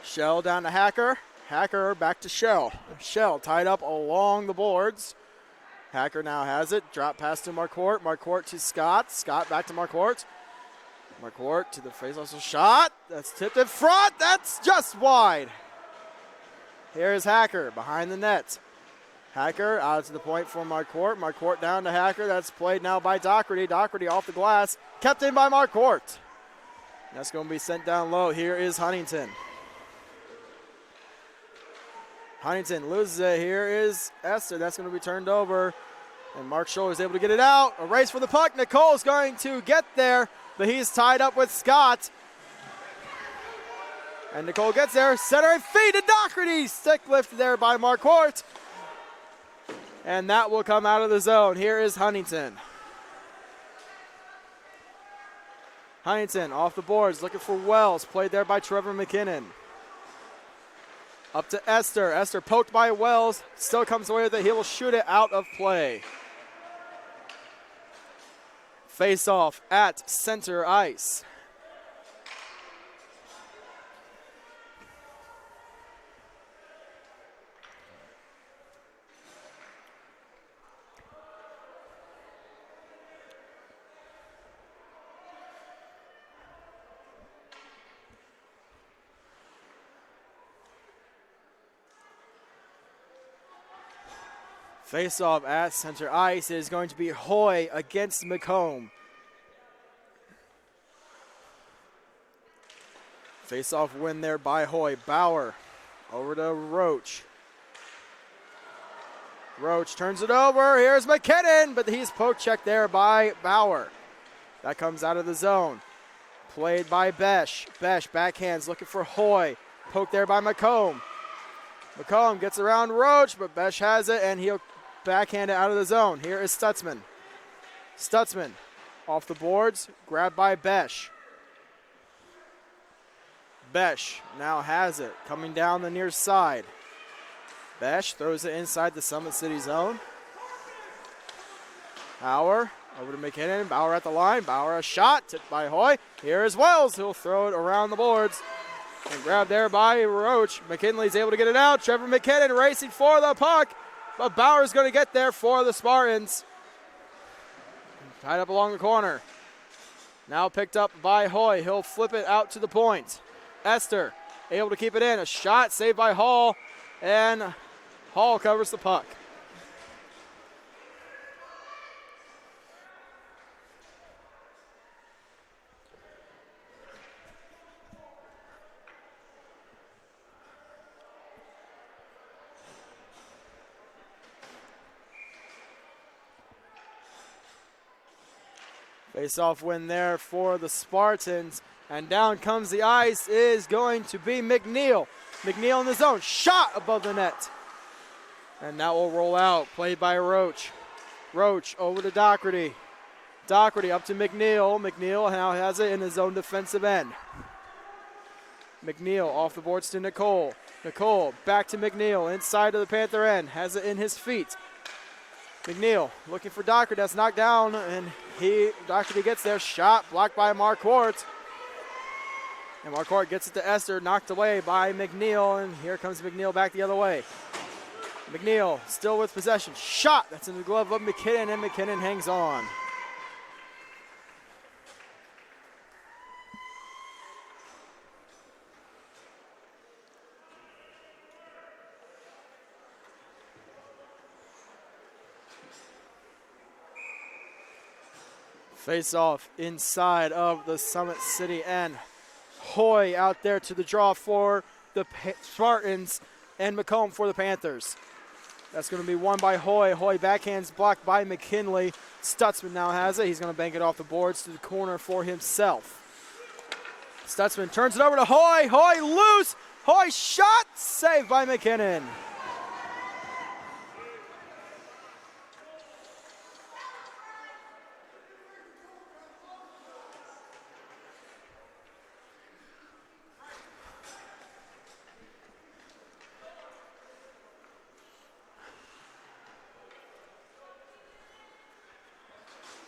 Shell down to Hacker. Hacker back to Shell. Shell tied up along the boards. Hacker now has it. Drop pass to Marquardt. Marquardt to Scott. Scott back to Marquardt. Marquardt to the face-off shot. That's tipped in front. That's just wide. Here's Hacker behind the net. Hacker out to the point for Marquardt. Marquardt down to Hacker. That's played now by Doherty. Doherty off the glass. Kept in by Marquardt. That's going to be sent down low. Here is Huntington. Huntington loses it. Here is Esther. That's going to be turned over. And Mark Scholler is able to get it out. A race for the puck. Nicole's going to get there, but he's tied up with Scott. And Nicole gets there. Center and feed to Doherty. Stick lifted there by Marquardt. And that will come out of the zone. Here is Huntington. Huntington off the boards, looking for Wells. Played there by Trevor McKinnon. Up to Esther. Esther poked by Wells. Still comes away with it. He will shoot it out of play. Face off at center ice. Face-off at center ice is going to be Hoy against McComb. Face-off win there by Hoy. Bauer over to Roach. Roach turns it over. Here's McKinnon, but he's poke-checked there by Bauer. That comes out of the zone. Played by Besh. Besh backhands looking for Hoy. Poked there by McComb. McComb gets around Roach, but Besh has it, and he'll backhand it out of the zone. Here is Stutzman. Stutzman off the boards, grabbed by Besh. Besh now has it, coming down the near side. Besh throws it inside the Summit City zone. Bauer over to McKinnon. Bauer at the line. Bauer a shot, tipped by Hoy. Here is Wells, who'll throw it around the boards. And grabbed there by Roach. McKinley's able to get it out. Trevor McKinnon racing for the puck. But Bauer's going to get there for the Spartans. Tied up along the corner. Now picked up by Hoy. He'll flip it out to the point. Esther able to keep it in. A shot saved by Hall. And Hall covers the puck. Face-off win there for the Spartans. And down comes the ice is going to be McNeil. McNeil in the zone. Shot above the net. And that will roll out. Played by Roach. Roach over to Doherty. Doherty up to McNeil. McNeil now has it in his own defensive end. McNeil off the boards to Nicole. Nicole back to McNeil inside of the Panther end. Has it in his feet. McNeil looking for Doherty. That's knocked down, and Doherty gets there. Shot blocked by Marquardt. And Marquardt gets it to Esther, knocked away by McNeil, and here comes McNeil back the other way. McNeil still with possession. Shot, that's in the glove of McKinnon, and McKinnon hangs on. Face off inside of the Summit City end. Hoy out there to the draw for the Spartans and McComb for the Panthers. That's going to be won by Hoy. Hoy backhands blocked by McKinley. Stutzman now has it. He's going to bank it off the boards to the corner for himself. Stutzman turns it over to Hoy. Hoy loose. Hoy shot. Saved by McKinnon.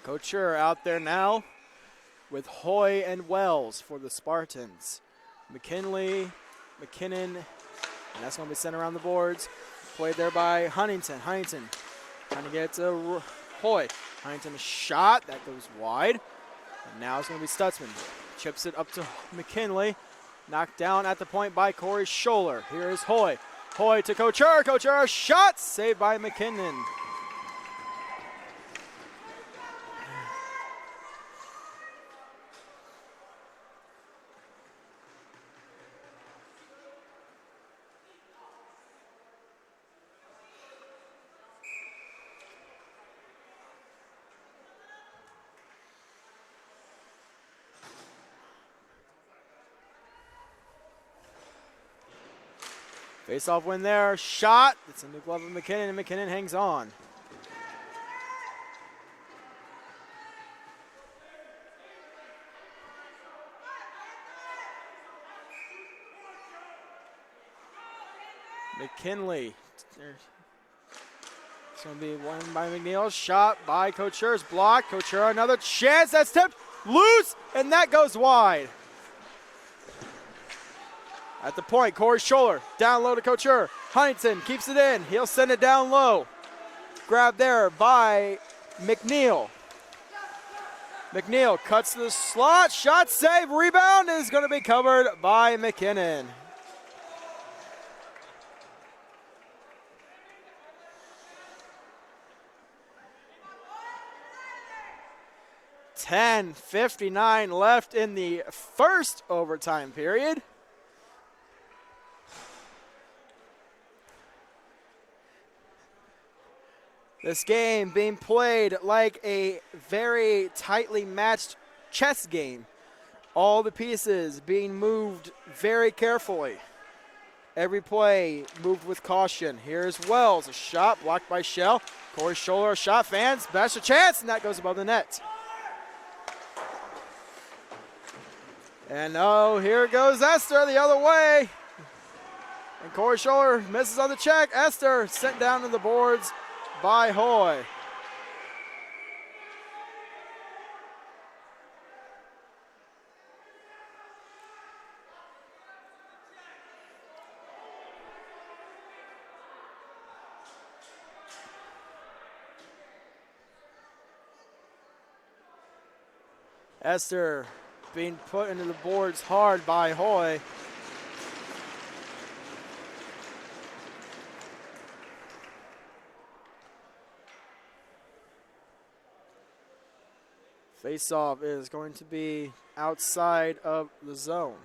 Couture out there now with Hoy and Wells for the Spartans. McKinnon, and that's going to be sent around the boards. Played there by Huntington. Huntington trying to get to Hoy. Huntington a shot. That goes wide. And now it's going to be Stutzman. Chips it up to McKinley. Knocked down at the point by Corey Scholler. Here is Hoy. Hoy to Couture. Couture a shot. Saved by McKinnon. Face-off win there. Shot. It's in the glove of McKinnon, and McKinnon hangs on. McKinley. It's going to be won by McNeil. Shot by Couture's block. Couture another chance. That's tipped loose, and that goes wide. At the point, Corey Scholler down low to Couture. Huntington keeps it in. He'll send it down low. Grabbed there by McNeil. McNeil cuts to the slot. Shot save. Rebound is going to be covered by McKinnon. .59 left in the first overtime period. This game being played like a very tightly matched chess game. All the pieces being moved very carefully. Every play moved with caution. Here's Wells, a shot blocked by Shell. Corey Scholler, a shot, fans, best a chance, and that goes above the net. And oh, here goes Esther the other way. And Corey Scholler misses on the check. Esther sent down to the boards by Hoy. Esther being put into the boards hard by Hoy. Face-off is going to be outside of the zone.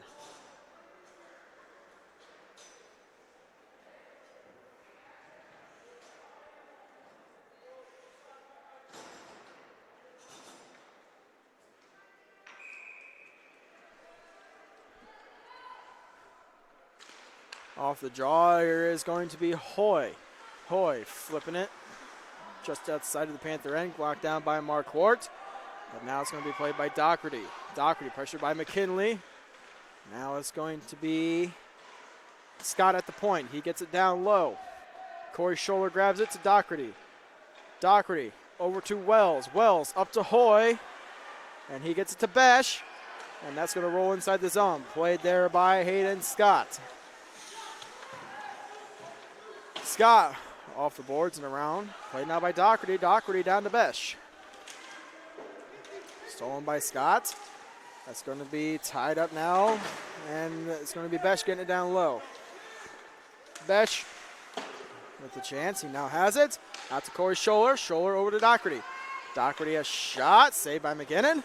Off the draw here is going to be Hoy. Hoy flipping it just outside of the Panther end, blocked down by Mark Hort. But now it's going to be played by Doherty. Doherty pressured by McKinley. Now it's going to be Scott at the point. He gets it down low. Corey Scholler grabs it to Doherty. Doherty over to Wells. Wells up to Hoy. And he gets it to Besh. And that's going to roll inside the zone. Played there by Hayden Scott. Scott off the boards and around. Played now by Doherty. Doherty down to Besh. Stolen by Scott. That's going to be tied up now. And it's going to be Besh getting it down low. Besh with the chance. He now has it. Out to Corey Scholler. Scholler over to Doherty. Doherty a shot. Saved by McKinnon.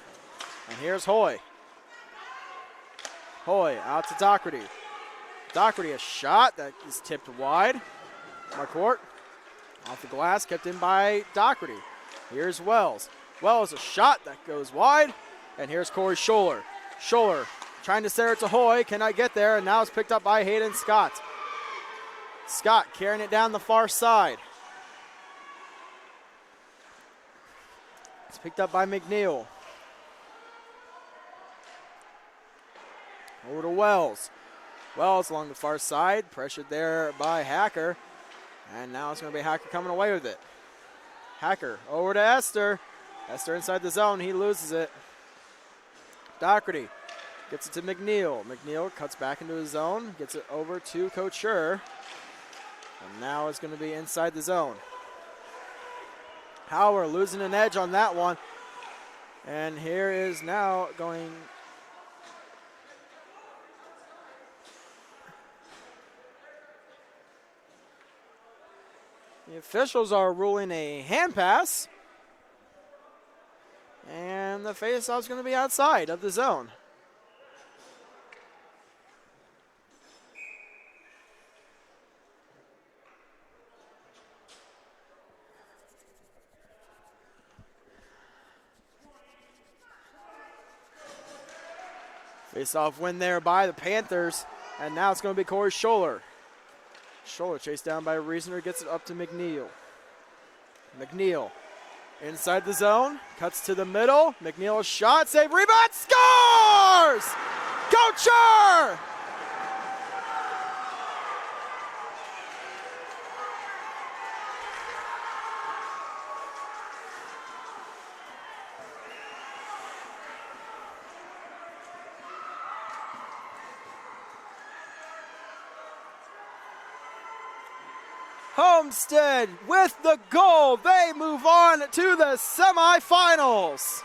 And here's Hoy. Hoy out to Doherty. Doherty a shot. That is tipped wide. Marquardt off the glass. Kept in by Doherty. Here's Wells. Wells a shot that goes wide. And here's Corey Scholler. Scholler trying to center it to Hoy. Cannot get there. And now it's picked up by Hayden Scott. Scott carrying it down the far side. It's picked up by McNeil. Over to Wells. Wells along the far side. Pressured there by Hacker. And now it's going to be Hacker coming away with it. Hacker over to Esther. Hester inside the zone. He loses it. Doherty gets it to McNeil. McNeil cuts back into his zone. Gets it over to Couture. And now it's going to be inside the zone. Howard losing an edge on that one. And here is now going... The officials are ruling a hand pass. And the faceoff is going to be outside of the zone. Face-off win there by the Panthers. And now it's going to be Corey Scholler. Scholler chased down by Reasoner, gets it up to McNeil. McNeil inside the zone, cuts to the middle. McNeil shot, save, rebound, scores! Couture! Homestead with the goal. They move on to the semifinals.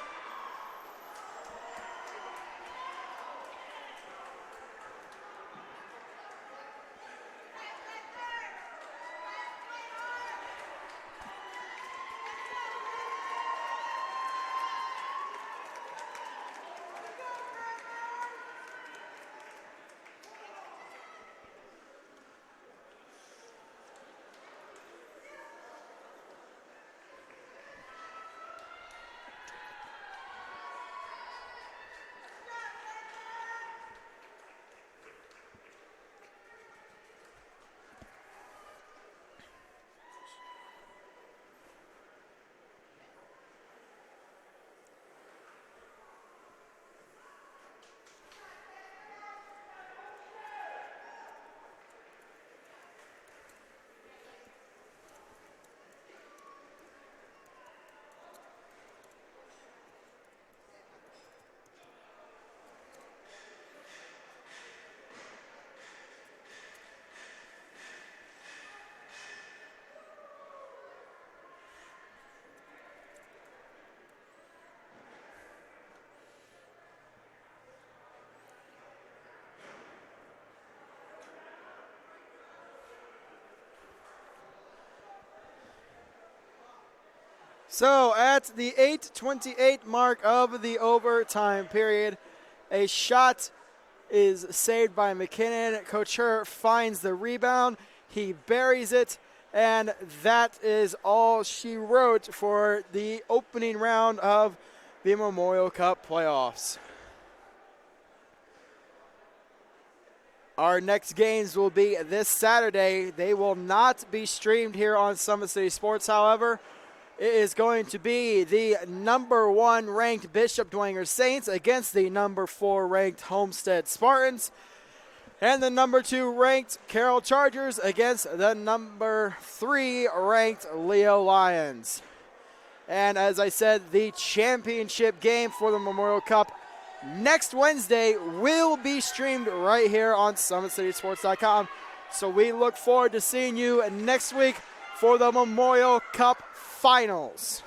So at the 8:28 mark of the overtime period, a shot is saved by McKinnon. Couture finds the rebound. He buries it, and that is all she wrote for the opening round of the Memorial Cup playoffs. Our next games will be this Saturday. They will not be streamed here on Summit City Sports, however. It is going to be the number 1 ranked Bishop Dwenger Saints against the number 4 ranked Homestead Spartans, and the number 2 ranked Carroll Chargers against the number 3 ranked Leo Lions. And as I said, the championship game for the Memorial Cup next Wednesday will be streamed right here on SummitCitySports.com. So we look forward to seeing you next week for the Memorial Cup Finals.